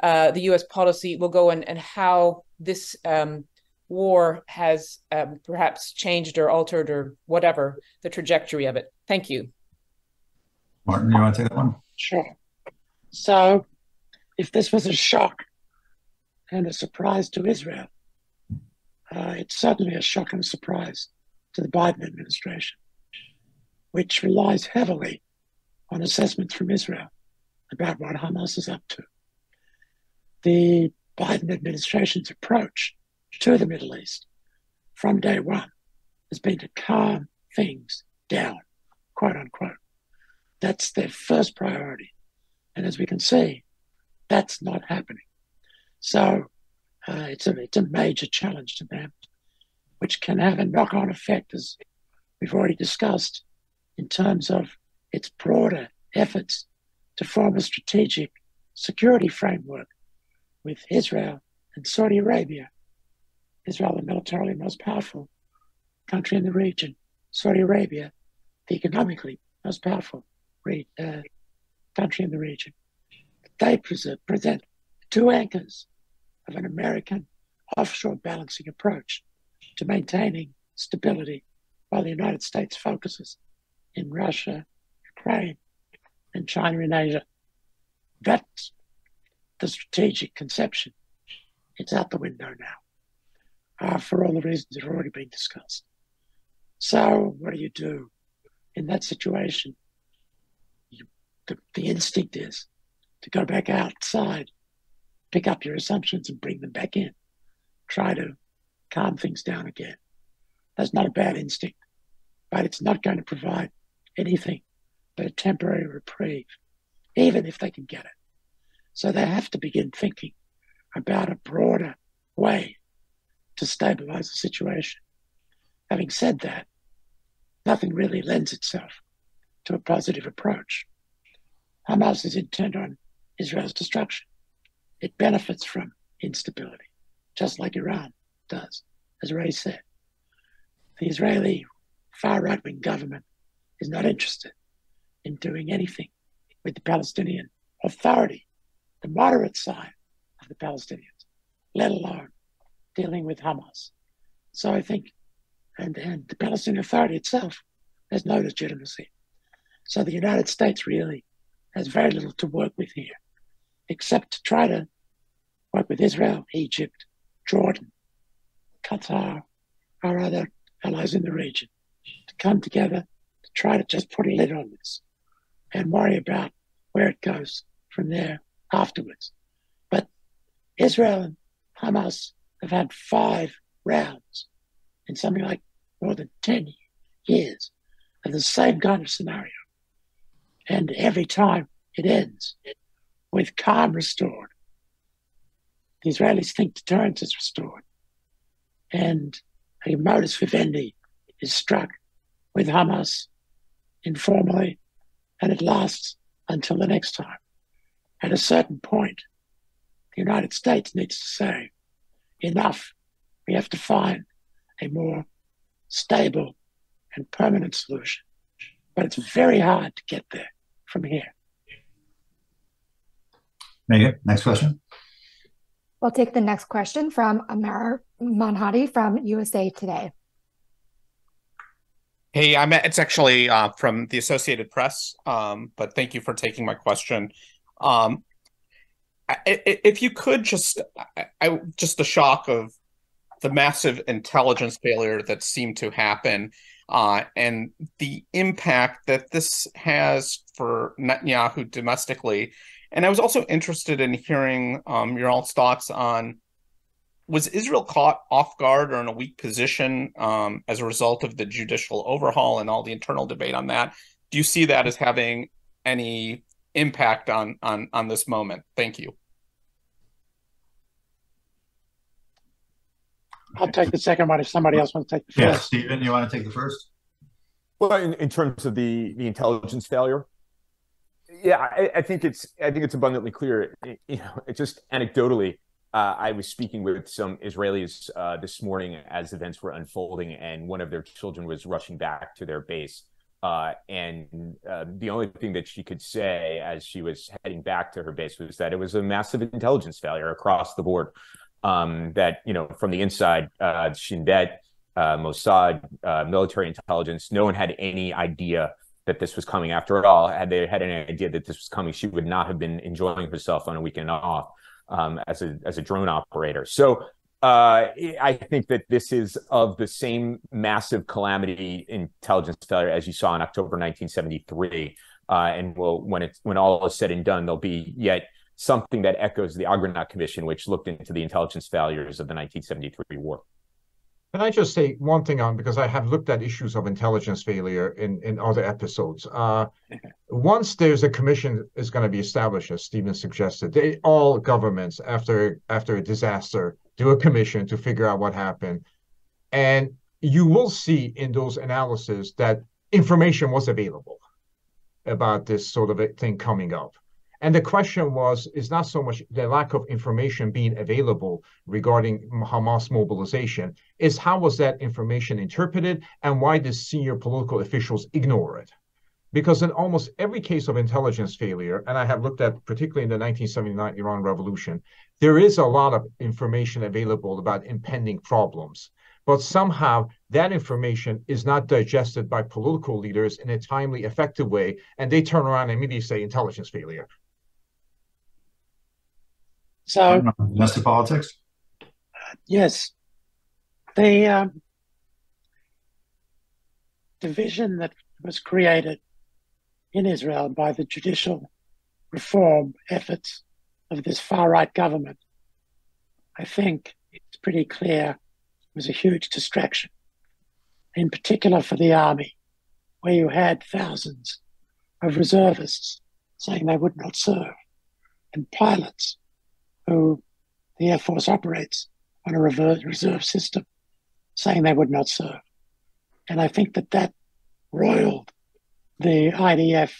the U.S. policy will go and how this war has perhaps changed or altered or whatever the trajectory of it. Thank you. Martin, you want to take that one? Sure. So if this was a shock and a surprise to Israel, it's certainly a shock and a surprise to the Biden administration, which relies heavily on assessments from Israel about what Hamas is up to. The Biden administration's approach to the Middle East from day one has been to calm things down, quote unquote. That's their first priority. And as we can see, that's not happening. So it's a major challenge to them, which can have a knock-on effect, as we've already discussed, in terms of its broader efforts to form a strategic security framework with Israel and Saudi Arabia. Israel, the militarily most powerful country in the region. Saudi Arabia, the economically most powerful country in the region. They present two anchors of an American offshore balancing approach to maintaining stability, while the United States focuses in Russia, Ukraine, and China in Asia. That's the strategic conception. It's out the window now, for all the reasons that have already been discussed. So what do you do in that situation? The instinct is to go back outside, pick up your assumptions and bring them back in. Try to calm things down again. That's not a bad instinct, but it's not going to provide anything but a temporary reprieve, even if they can get it. So they have to begin thinking about a broader way to stabilize the situation. Having said that, nothing really lends itself to a positive approach. Hamas is intent on Israel's destruction. It benefits from instability, just like Iran does, as Ray said. The Israeli far right-wing government is not interested in doing anything with the Palestinian Authority, the moderate side of the Palestinians, let alone dealing with Hamas. So I think, and the Palestinian Authority itself has no legitimacy. So the United States really has very little to work with here, except to try to work with Israel, Egypt, Jordan, Qatar, our other allies in the region, to come together to try to just put a lid on this and worry about where it goes from there afterwards. But Israel and Hamas have had 5 rounds in something like more than 10 years of the same kind of scenario. And every time it ends with calm restored. The Israelis think deterrence is restored. And a modus vivendi is struck with Hamas informally, and it lasts until the next time. At a certain point, the United States needs to say, enough, we have to find a more stable and permanent solution. But it's very hard to get there from here. Megan, next question. We'll take the next question from Amar Manhadi from USA Today. Hey, it's actually from the Associated Press, but thank you for taking my question. If you could just the shock of the massive intelligence failure that seemed to happen and the impact that this has for Netanyahu domestically. And I was also interested in hearing your all's thoughts on, was Israel caught off guard or in a weak position as a result of the judicial overhaul and all the internal debate on that? Do you see that as having any impact on this moment? Thank you. I'll take the second one if somebody else wants to take the first. Yeah, Stephen, you want to take the first? Well, in terms of the intelligence failure, yeah, I think it's abundantly clear. It's just anecdotally, I was speaking with some Israelis this morning as events were unfolding, and one of their children was rushing back to their base. And the only thing that she could say as she was heading back to her base was that it was a massive intelligence failure across the board. That, from the inside, Shin Bet, Mossad, military intelligence, no one had any idea that this was coming. After all, had they had any idea that this was coming, she would not have been enjoying herself on a weekend off as a drone operator. So I think that this is of the same massive calamity intelligence failure as you saw in October 1973. And when all is said and done, there'll be yet something that echoes the Agranat Commission, which looked into the intelligence failures of the 1973 war. Can I just say one thing because I have looked at issues of intelligence failure in other episodes. Once there's a commission is going to be established, as Stephen suggested, all governments after a disaster do a commission to figure out what happened. And you will see in those analyses that information was available about this sort of a thing coming up. And the question is not so much the lack of information being available regarding Hamas mobilization, is how was that information interpreted and why did senior political officials ignore it? Because in almost every case of intelligence failure, and I have looked at particularly in the 1979 Iran Revolution, there is a lot of information available about impending problems. But somehow that information is not digested by political leaders in a timely, effective way, and they turn around and immediately say intelligence failure. So, domestic politics? Yes. The division that was created in Israel by the judicial reform efforts of this far-right government, I think it's pretty clear, was a huge distraction, in particular for the army, where you had thousands of reservists saying they would not serve, and pilots who the Air Force operates on a reserve system saying they would not serve. And I think that roiled the IDF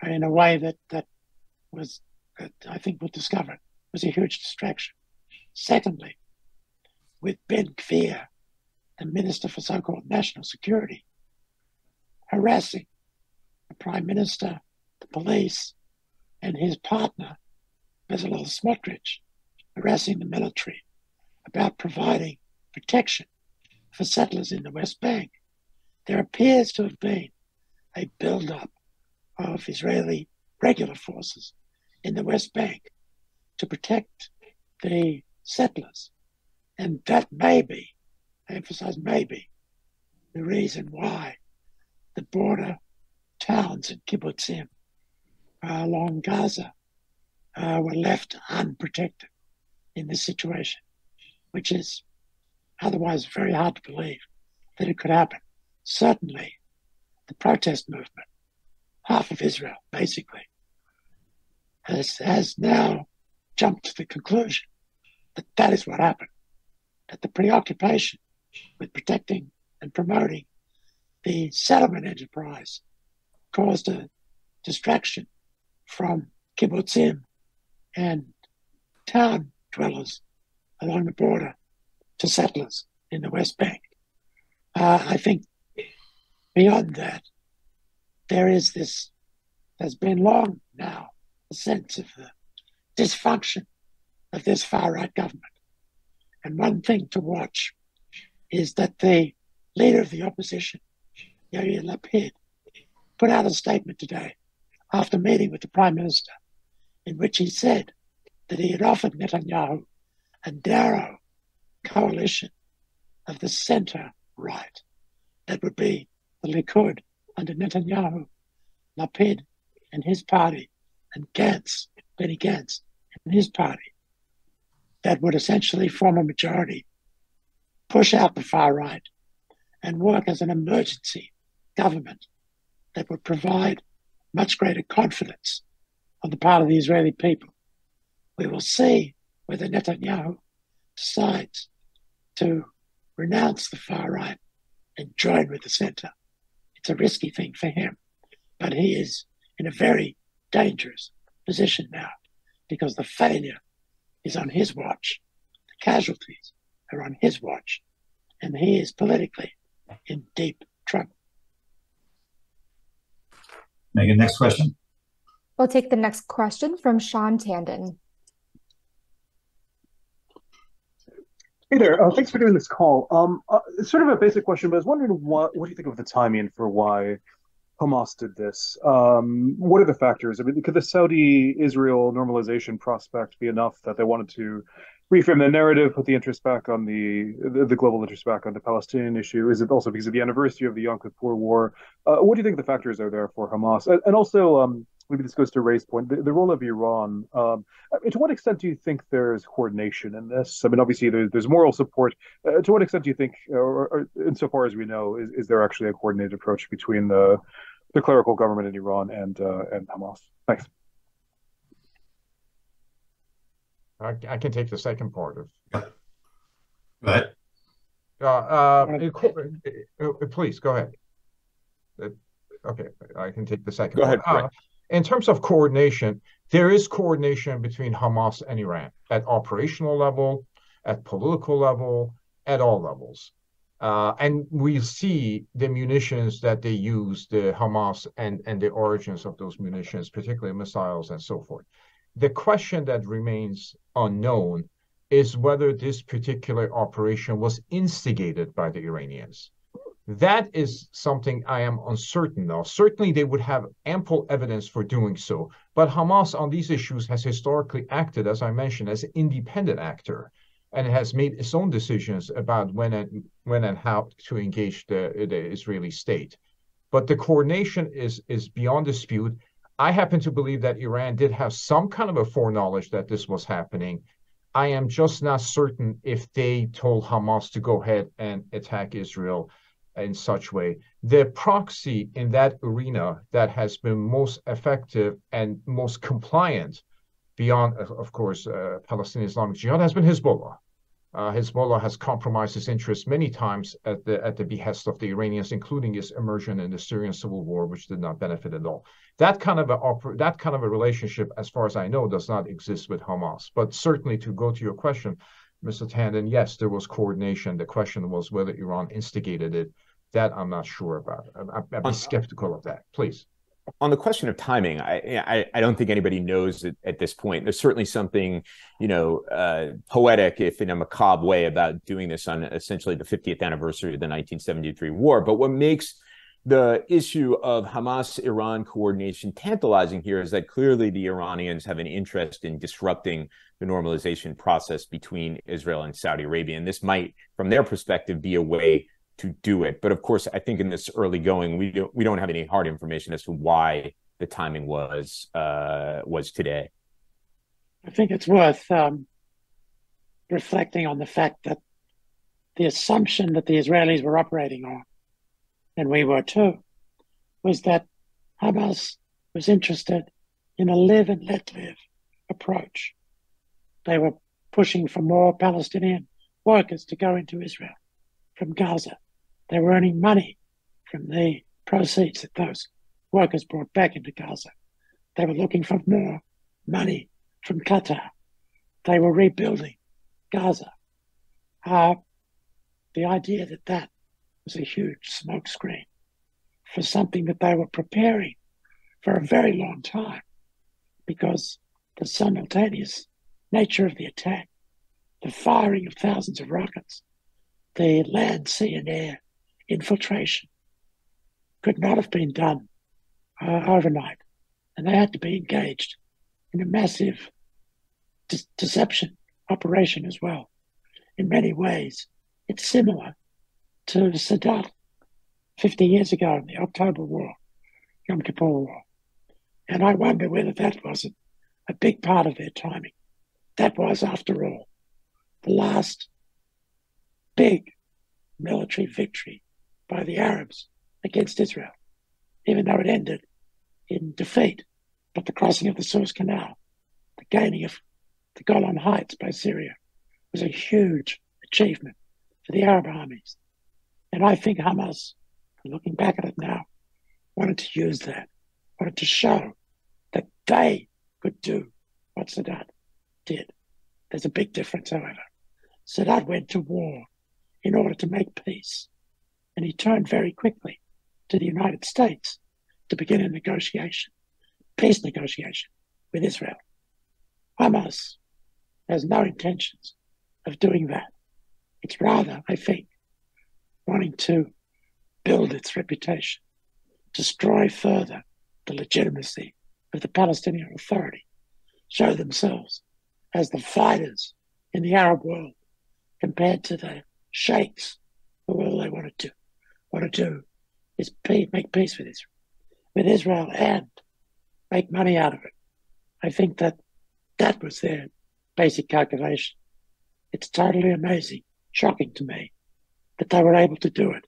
in a way that was, I think we'll discover, was a huge distraction. Secondly, with Ben Gvir, the Minister for so-called National Security, harassing the Prime Minister, the police, and his partner, Bezalel Smotrich, harassing the military about providing protection for settlers in the West Bank. There appears to have been a build-up of Israeli regular forces in the West Bank to protect the settlers. And that may be, I emphasize maybe, the reason why the border towns and kibbutzim along Gaza were left unprotected in this situation, which is otherwise very hard to believe that it could happen. Certainly, the protest movement, half of Israel basically, has now jumped to the conclusion that that is what happened, that the preoccupation with protecting and promoting the settlement enterprise caused a distraction from kibbutzim and town dwellers along the border to settlers in the West Bank. I think beyond that, there's been long now a sense of the dysfunction of this far-right government. And one thing to watch is that the leader of the opposition, Yair Lapid, put out a statement today after meeting with the Prime Minister in which he said that he had offered Netanyahu a narrow coalition of the center-right that would be the Likud under Netanyahu, Lapid and his party, and Gantz, Benny Gantz, and his party, that would essentially form a majority, push out the far right, and work as an emergency government that would provide much greater confidence on the part of the Israeli people. We will see whether Netanyahu decides to renounce the far right and join with the center. It's a risky thing for him, but he is in a very dangerous position now because the failure is on his watch. The casualties are on his watch, and he is politically in deep trouble. Megan, next question. We'll take the next question from Sean Tandon. Hey there, thanks for doing this call. It's sort of a basic question, but I was wondering what do you think of the timing for why Hamas did this? What are the factors? I mean, could the Saudi-Israel normalization prospect be enough that they wanted to reframe the narrative, put the interest back on the global interest back on the Palestinian issue? Is it also because of the anniversary of the Yom Kippur War? What do you think the factors are there for Hamas? And also, maybe this goes to Ray's point, the role of Iran. To what extent do you think there's coordination in this? I mean, obviously, there's moral support. To what extent do you think, or insofar as we know, is there actually a coordinated approach between the clerical government in Iran and Hamas? Thanks. I can take the second part of. Go ahead. Please go ahead. Okay, I can take the second. Go ahead. In terms of coordination, there is coordination between Hamas and Iran at operational level, at political level, at all levels. And we see the munitions that they use, the Hamas and the origins of those munitions, particularly missiles and so forth. The question that remains unknown is whether this particular operation was instigated by the Iranians. That is something I am uncertain of. Certainly, they would have ample evidence for doing so. But Hamas on these issues has historically acted, as I mentioned, as an independent actor, and has made its own decisions about when and how to engage the Israeli state. But the coordination is beyond dispute. I happen to believe that Iran did have some kind of a foreknowledge that this was happening. I am just not certain if they told Hamas to go ahead and attack Israel in such way. The proxy in that arena that has been most effective and most compliant beyond, of course, Palestinian Islamic Jihad has been Hezbollah. Hezbollah has compromised its interests many times at the behest of the Iranians, including its immersion in the Syrian civil war, which did not benefit at all. That kind of a relationship, as far as I know, does not exist with Hamas. But certainly, to go to your question, Mr. Tandon, yes, there was coordination. The question was whether Iran instigated it. That I'm not sure about. I'd be skeptical of that. Please. On the question of timing, I don't think anybody knows at this point. There's certainly something, poetic, if in a macabre way, about doing this on essentially the 50th anniversary of the 1973 war. But what makes the issue of Hamas-Iran coordination tantalizing here is that clearly the Iranians have an interest in disrupting the normalization process between Israel and Saudi Arabia. And this might, from their perspective, be a way to do it. But of course, I think in this early going, we don't have any hard information as to why the timing was today. I think it's worth reflecting on the fact that the assumption that the Israelis were operating on, and we were too, was that Hamas was interested in a live and let live approach. They were pushing for more Palestinian workers to go into Israel from Gaza. They were earning money from the proceeds that those workers brought back into Gaza. They were looking for more money from Qatar. They were rebuilding Gaza. The idea that that was a huge smokescreen for something that they were preparing for a very long time, because the simultaneous nature of the attack, the firing of thousands of rockets, the land, sea, and air infiltration could not have been done overnight. And they had to be engaged in a massive deception operation as well. In many ways, it's similar to Sadat 50 years ago in the October War, Yom Kippur War. And I wonder whether that wasn't a big part of their timing. That was, after all, the last big military victory by the Arabs against Israel, even though it ended in defeat. But the crossing of the Suez Canal, the gaining of the Golan Heights by Syria, was a huge achievement for the Arab armies. And I think Hamas, looking back at it now, wanted to use that, wanted to show that they could do what Sadat did. There's a big difference, however. Sadat went to war in order to make peace. And he turned very quickly to the United States to begin a negotiation, peace negotiation with Israel. Hamas has no intentions of doing that. It's rather, I think, wanting to build its reputation, destroy further the legitimacy of the Palestinian Authority, show themselves as the fighters in the Arab world compared to the sheikhs who all they want to do is make peace with Israel and make money out of it. I think that was their basic calculation. It's totally amazing, shocking to me, that they were able to do it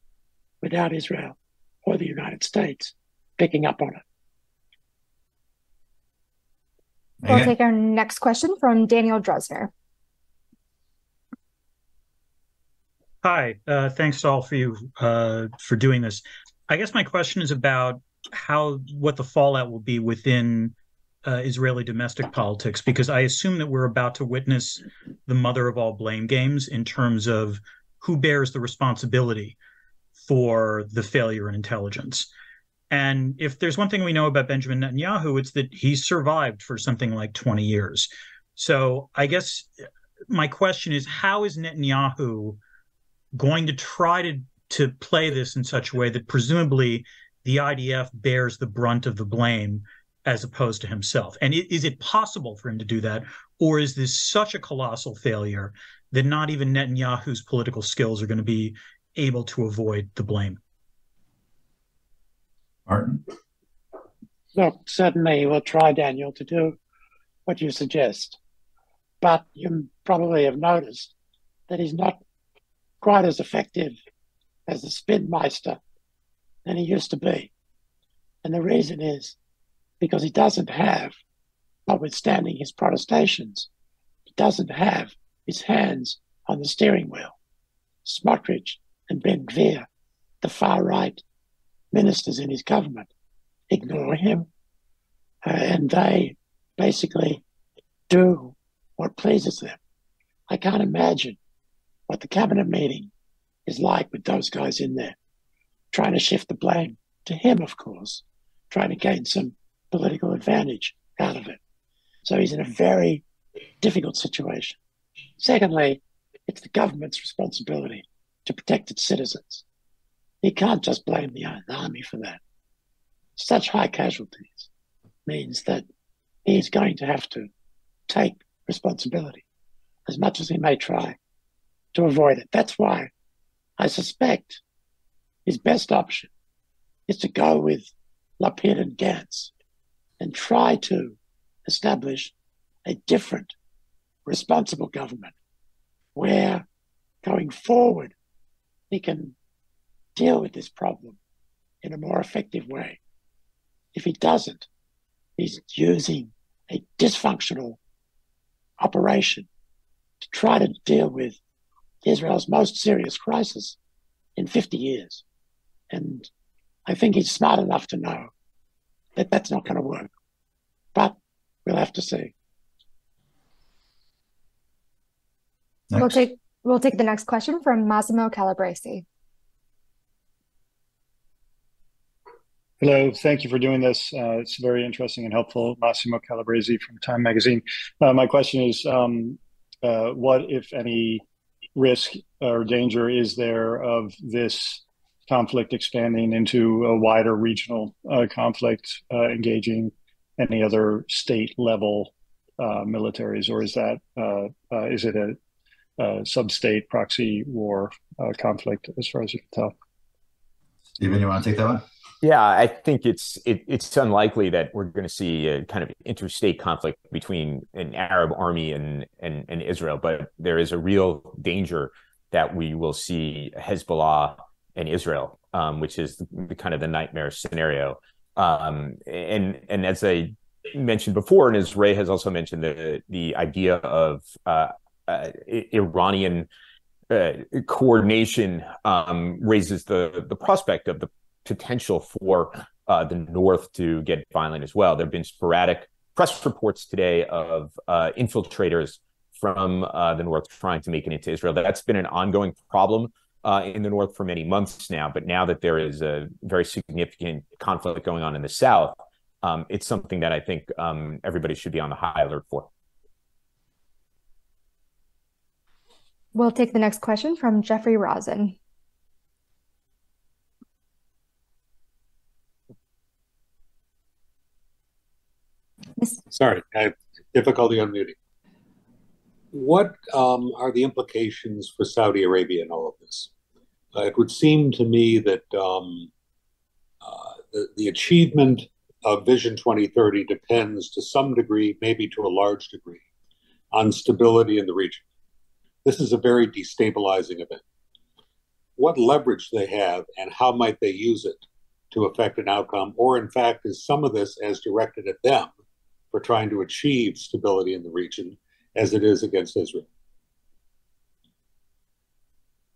without Israel or the United States picking up on it. We'll take our next question from Daniel Drozner. Hi, thanks all for doing this. I guess my question is about what the fallout will be within Israeli domestic politics, because I assume that we're about to witness the mother of all blame games in terms of who bears the responsibility for the failure in intelligence. And if there's one thing we know about Benjamin Netanyahu, it's that he survived for something like 20 years. So I guess my question is, how is Netanyahu going to try to play this in such a way that presumably the IDF bears the brunt of the blame as opposed to himself? And is it possible for him to do that? Or is this such a colossal failure that not even Netanyahu's political skills are going to be able to avoid the blame? Martin? Look, certainly we'll try, Daniel, to do what you suggest. But you probably have noticed that he's not quite as effective as the spinmeister than he used to be. And the reason is because he doesn't have, notwithstanding his protestations, he doesn't have his hands on the steering wheel. Smotrich and Ben Gvir, the far-right ministers in his government, ignore him, and they basically do what pleases them. I can't imagine what the cabinet meeting is like with those guys in there, trying to shift the blame to him, of course, trying to gain some political advantage out of it. So he's in a very difficult situation. Secondly, it's the government's responsibility to protect its citizens. He can't just blame the army for that. Such high casualties means that he's going to have to take responsibility, as much as he may try to avoid it. That's why I suspect his best option is to go with Lapid and Gantz and try to establish a different, responsible government where, going forward, he can deal with this problem in a more effective way. If he doesn't, he's using a dysfunctional operation to try to deal with Israel's most serious crisis in 50 years. And I think he's smart enough to know that that's not going to work. But we'll have to see. We'll take the next question from Massimo Calabresi. Hello, thank you for doing this. It's very interesting and helpful. Massimo Calabresi from Time Magazine. My question is, what, if any, risk or danger is there of this conflict expanding into a wider regional conflict, engaging any other state-level militaries, or is it a sub-state proxy war conflict, as far as you can tell? Stephen, you want to take that one? Yeah, I think it's unlikely that we're going to see a kind of interstate conflict between an Arab army and Israel, but there is a real danger that we will see Hezbollah and Israel, which is kind of the nightmare scenario. And as I mentioned before, and as Ray has also mentioned, the idea of Iranian coordination raises the prospect of the potential for the North to get violent as well. There have been sporadic press reports today of infiltrators from the North trying to make it into Israel. That's been an ongoing problem in the North for many months now. But now that there is a very significant conflict going on in the South, it's something that I think everybody should be on the high alert for. We'll take the next question from Jeffrey Rosen. Sorry, I have difficulty unmuting. What are the implications for Saudi Arabia in all of this? It would seem to me that the achievement of Vision 2030 depends to some degree, maybe to a large degree, on stability in the region. This is a very destabilizing event. What leverage they have and how might they use it to affect an outcome? Or in fact, is some of this as directed at them for trying to achieve stability in the region as it is against Israel?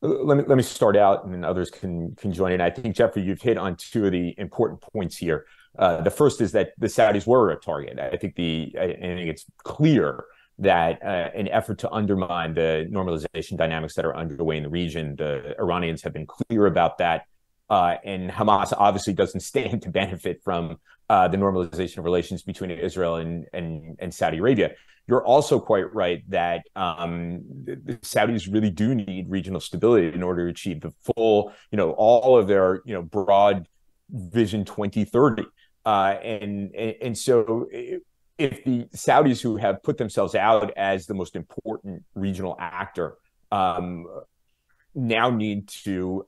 Let me start out, and then others can join in. I think, Jeffrey, you've hit on two of the important points here. The first is that the Saudis were a target. I think it's clear that an effort to undermine the normalization dynamics that are underway in the region, the Iranians have been clear about that. And Hamas obviously doesn't stand to benefit from the normalization of relations between Israel and Saudi Arabia. You're also quite right that the Saudis really do need regional stability in order to achieve the full, all of their, broad Vision 2030. And so if the Saudis, who have put themselves out as the most important regional actor, now need to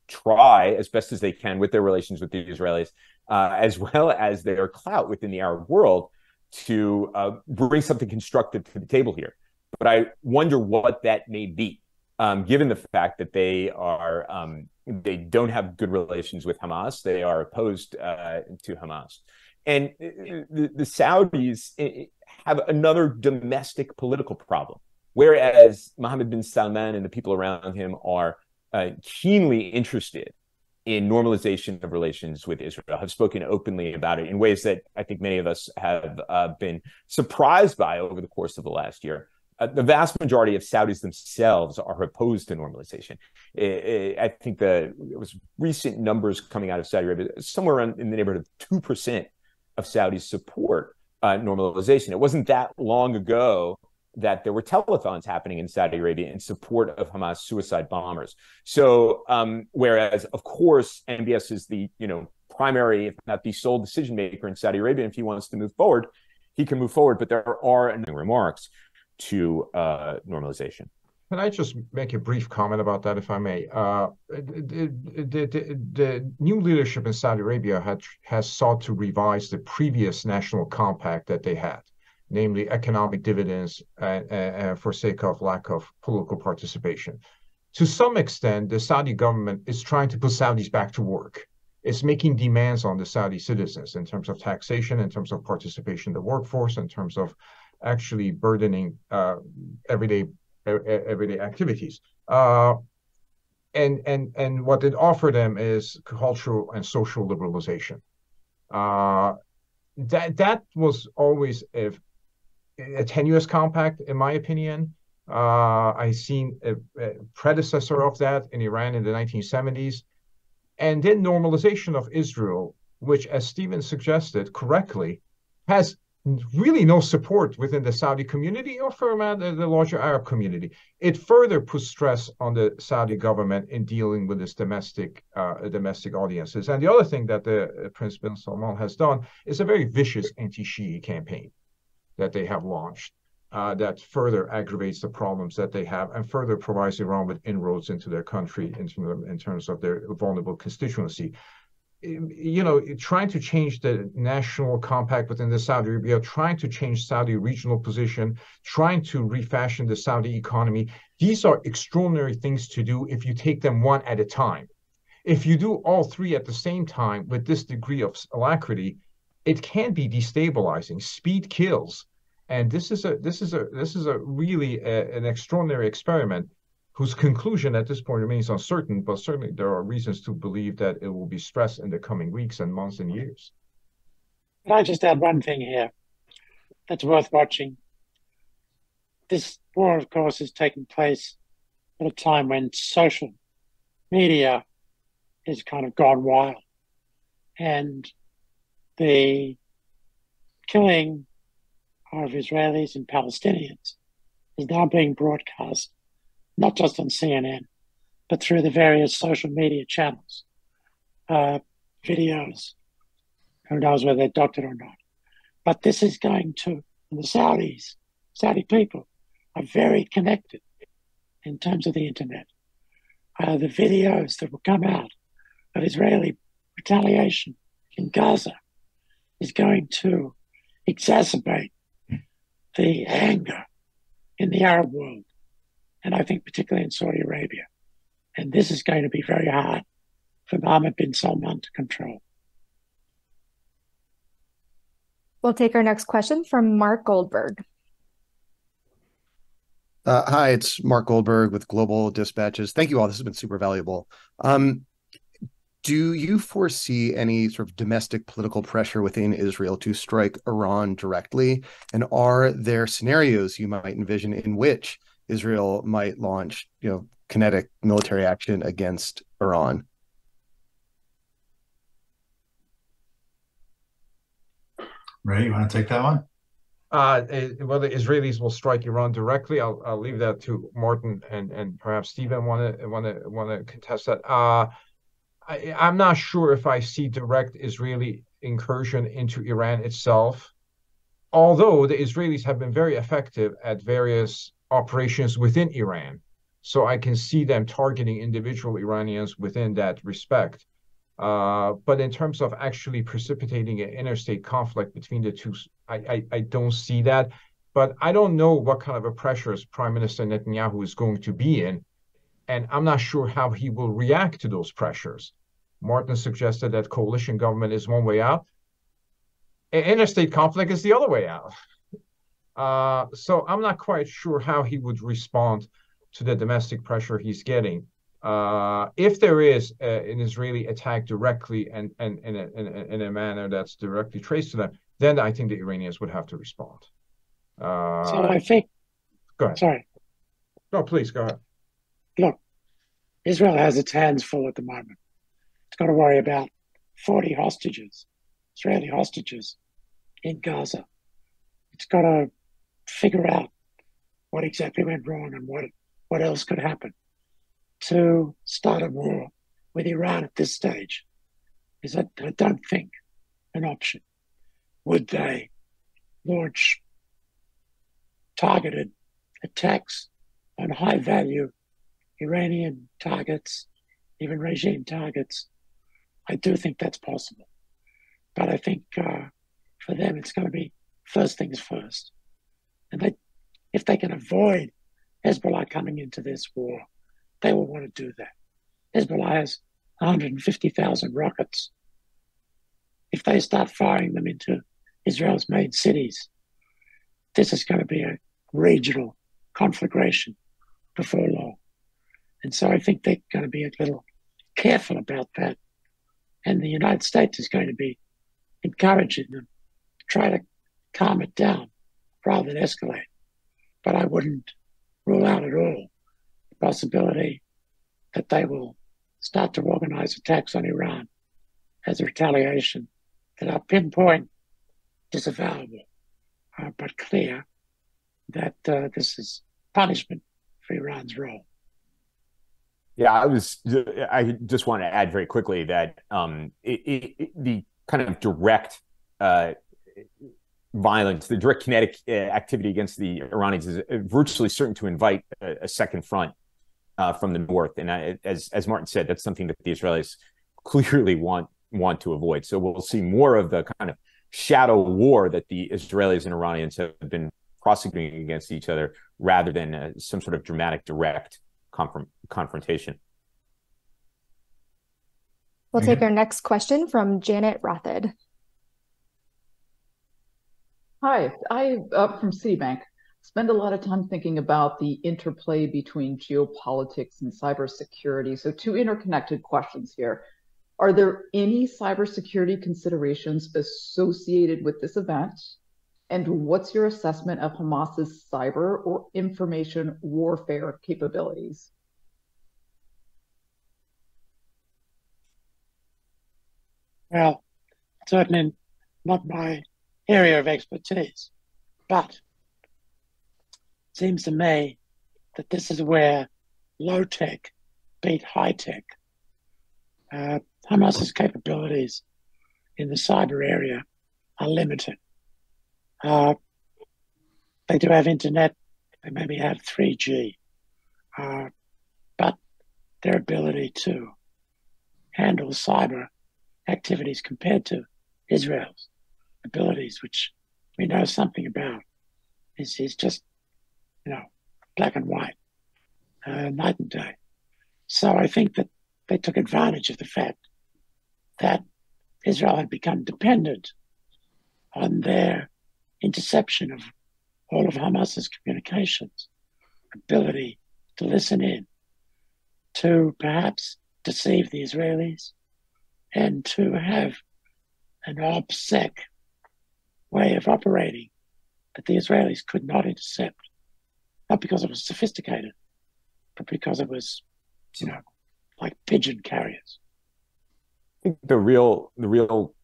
try as best as they can with their relations with the Israelis, as well as their clout within the Arab world, to bring something constructive to the table here. But I wonder what that may be, given the fact that they don't have good relations with Hamas. They are opposed to Hamas. And the Saudis have another domestic political problem, whereas Mohammed bin Salman and the people around him are keenly interested in normalization of relations with Israel, have spoken openly about it in ways that I think many of us have been surprised by over the course of the last year. The vast majority of Saudis themselves are opposed to normalization. I think there was recent numbers coming out of Saudi Arabia, somewhere in the neighborhood of 2% of Saudis support normalization. It wasn't that long ago that there were telethons happening in Saudi Arabia in support of Hamas suicide bombers. So, whereas, of course, MBS is the primary, if not the sole decision maker in Saudi Arabia, if he wants to move forward, he can move forward. But there are no remarks to normalization. Can I just make a brief comment about that, if I may? The new leadership in Saudi Arabia has sought to revise the previous national compact that they had, namely economic dividends for sake of lack of political participation. To some extent, the Saudi government is trying to put Saudis back to work. It's making demands on the Saudi citizens in terms of taxation, in terms of participation in the workforce, in terms of actually burdening everyday activities. And what it offered them is cultural and social liberalization. That was always a tenuous compact, in my opinion. I've seen a predecessor of that in Iran in the 1970s. And then normalization of Israel, which, as Stephen suggested correctly, has really no support within the Saudi community or for the larger Arab community. It further puts stress on the Saudi government in dealing with its domestic audiences. And the other thing that the Prince bin Salman has done is a very vicious anti-Shia campaign that they have launched that further aggravates the problems that they have and further provides Iran with inroads into their country in terms of their vulnerable constituency. Trying to change the national compact within the Saudi Arabia, trying to change Saudi regional position, trying to refashion the Saudi economy. These are extraordinary things to do if you take them one at a time. If you do all three at the same time with this degree of alacrity, it can be destabilizing. Speed kills, and this is a really an extraordinary experiment, whose conclusion at this point remains uncertain, but certainly there are reasons to believe that it will be stressed in the coming weeks and months and years. Can I just add one thing here that's worth watching? This war, of course, is taking place at a time when social media has kind of gone wild. And the killing of Israelis and Palestinians is now being broadcast not just on CNN, but through the various social media channels, videos. Who knows whether they're doctored or not. But this is going to, and the Saudi people are very connected in terms of the internet. The videos that will come out of Israeli retaliation in Gaza is going to exacerbate the anger in the Arab world, and I think particularly in Saudi Arabia. And this is going to be very hard for Mohammed bin Salman to control. We'll take our next question from Mark Goldberg. Hi, it's Mark Goldberg with Global Dispatches. Thank you all. This has been super valuable. Do you foresee any sort of domestic political pressure within Israel to strike Iran directly? And are there scenarios you might envision in which Israel might launch, kinetic military action against Iran? Ray, you want to take that one? Whether Israelis will strike Iran directly, I'll leave that to Martin and perhaps Stephen want to contest that. I'm not sure if I see direct Israeli incursion into Iran itself, although the Israelis have been very effective at various operations within Iran. So I can see them targeting individual Iranians within that respect. But in terms of actually precipitating an interstate conflict between the two, I don't see that. But I don't know what kind of a pressures Prime Minister Netanyahu is going to be in. And I'm not sure how he will react to those pressures. Martin suggested that coalition government is one way out. Interstate conflict is the other way out. So I'm not quite sure how he would respond to the domestic pressure he's getting. If there is an Israeli attack directly and in a manner that's directly traced to them, then I think the Iranians would have to respond. So I think. Go ahead. Sorry. No, please go ahead. Look, Israel has its hands full at the moment. It's got to worry about 40 hostages, Israeli hostages in Gaza. It's got to figure out what exactly went wrong and what else could happen. To start a war with Iran at this stage is, I don't think, an option. Would they launch targeted attacks on high-value Iranian targets, even regime targets? I do think that's possible. But I think for them, it's going to be first things first. And if they can avoid Hezbollah coming into this war, they will want to do that. Hezbollah has 150,000 rockets. If they start firing them into Israel's main cities, this is going to be a regional conflagration before long. And so I think they're going to be a little careful about that. And the United States is going to be encouraging them to try to calm it down rather than escalate. But I wouldn't rule out at all the possibility that they will start to organize attacks on Iran as a retaliation that are pinpoint, disavowable, but clear that this is punishment for Iran's role. Yeah, I just want to add very quickly that the kind of direct violence, the direct kinetic activity against the Iranians is virtually certain to invite a second front from the north. And as Martin said, that's something that the Israelis clearly want to avoid. So we'll see more of the kind of shadow war that the Israelis and Iranians have been prosecuting against each other rather than some sort of dramatic direct confrontation. We'll take our next question from Janet Rothed. Hi, I'm from Citibank. Spend a lot of time thinking about the interplay between geopolitics and cybersecurity. So two interconnected questions here. Are there any cybersecurity considerations associated with this event? And what's your assessment of Hamas's cyber or information warfare capabilities? Well, certainly not my area of expertise, but it seems to me that this is where low-tech beat high-tech. Hamas's capabilities in the cyber area are limited. They do have internet, they maybe have 3G, but their ability to handle cyber activities compared to Israel's abilities, which we know something about, is just, black and white, night and day. So I think that they took advantage of the fact that Israel had become dependent on their interception of all of Hamas's communications. ability to listen in, to perhaps deceive the Israelis, and to have an OPSEC way of operating that the Israelis could not intercept, not because it was sophisticated, but because it was, like pigeon carriers. I think the real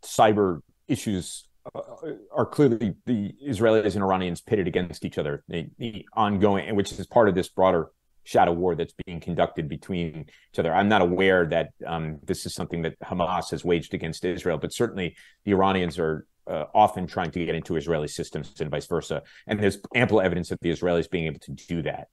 cyber issues are clearly the Israelis and Iranians pitted against each other, the ongoing, which is part of this broader shadow war that's being conducted between each other. I'm not aware that this is something that Hamas has waged against Israel, but certainly the Iranians are often trying to get into Israeli systems and vice versa. And there's ample evidence of the Israelis being able to do that.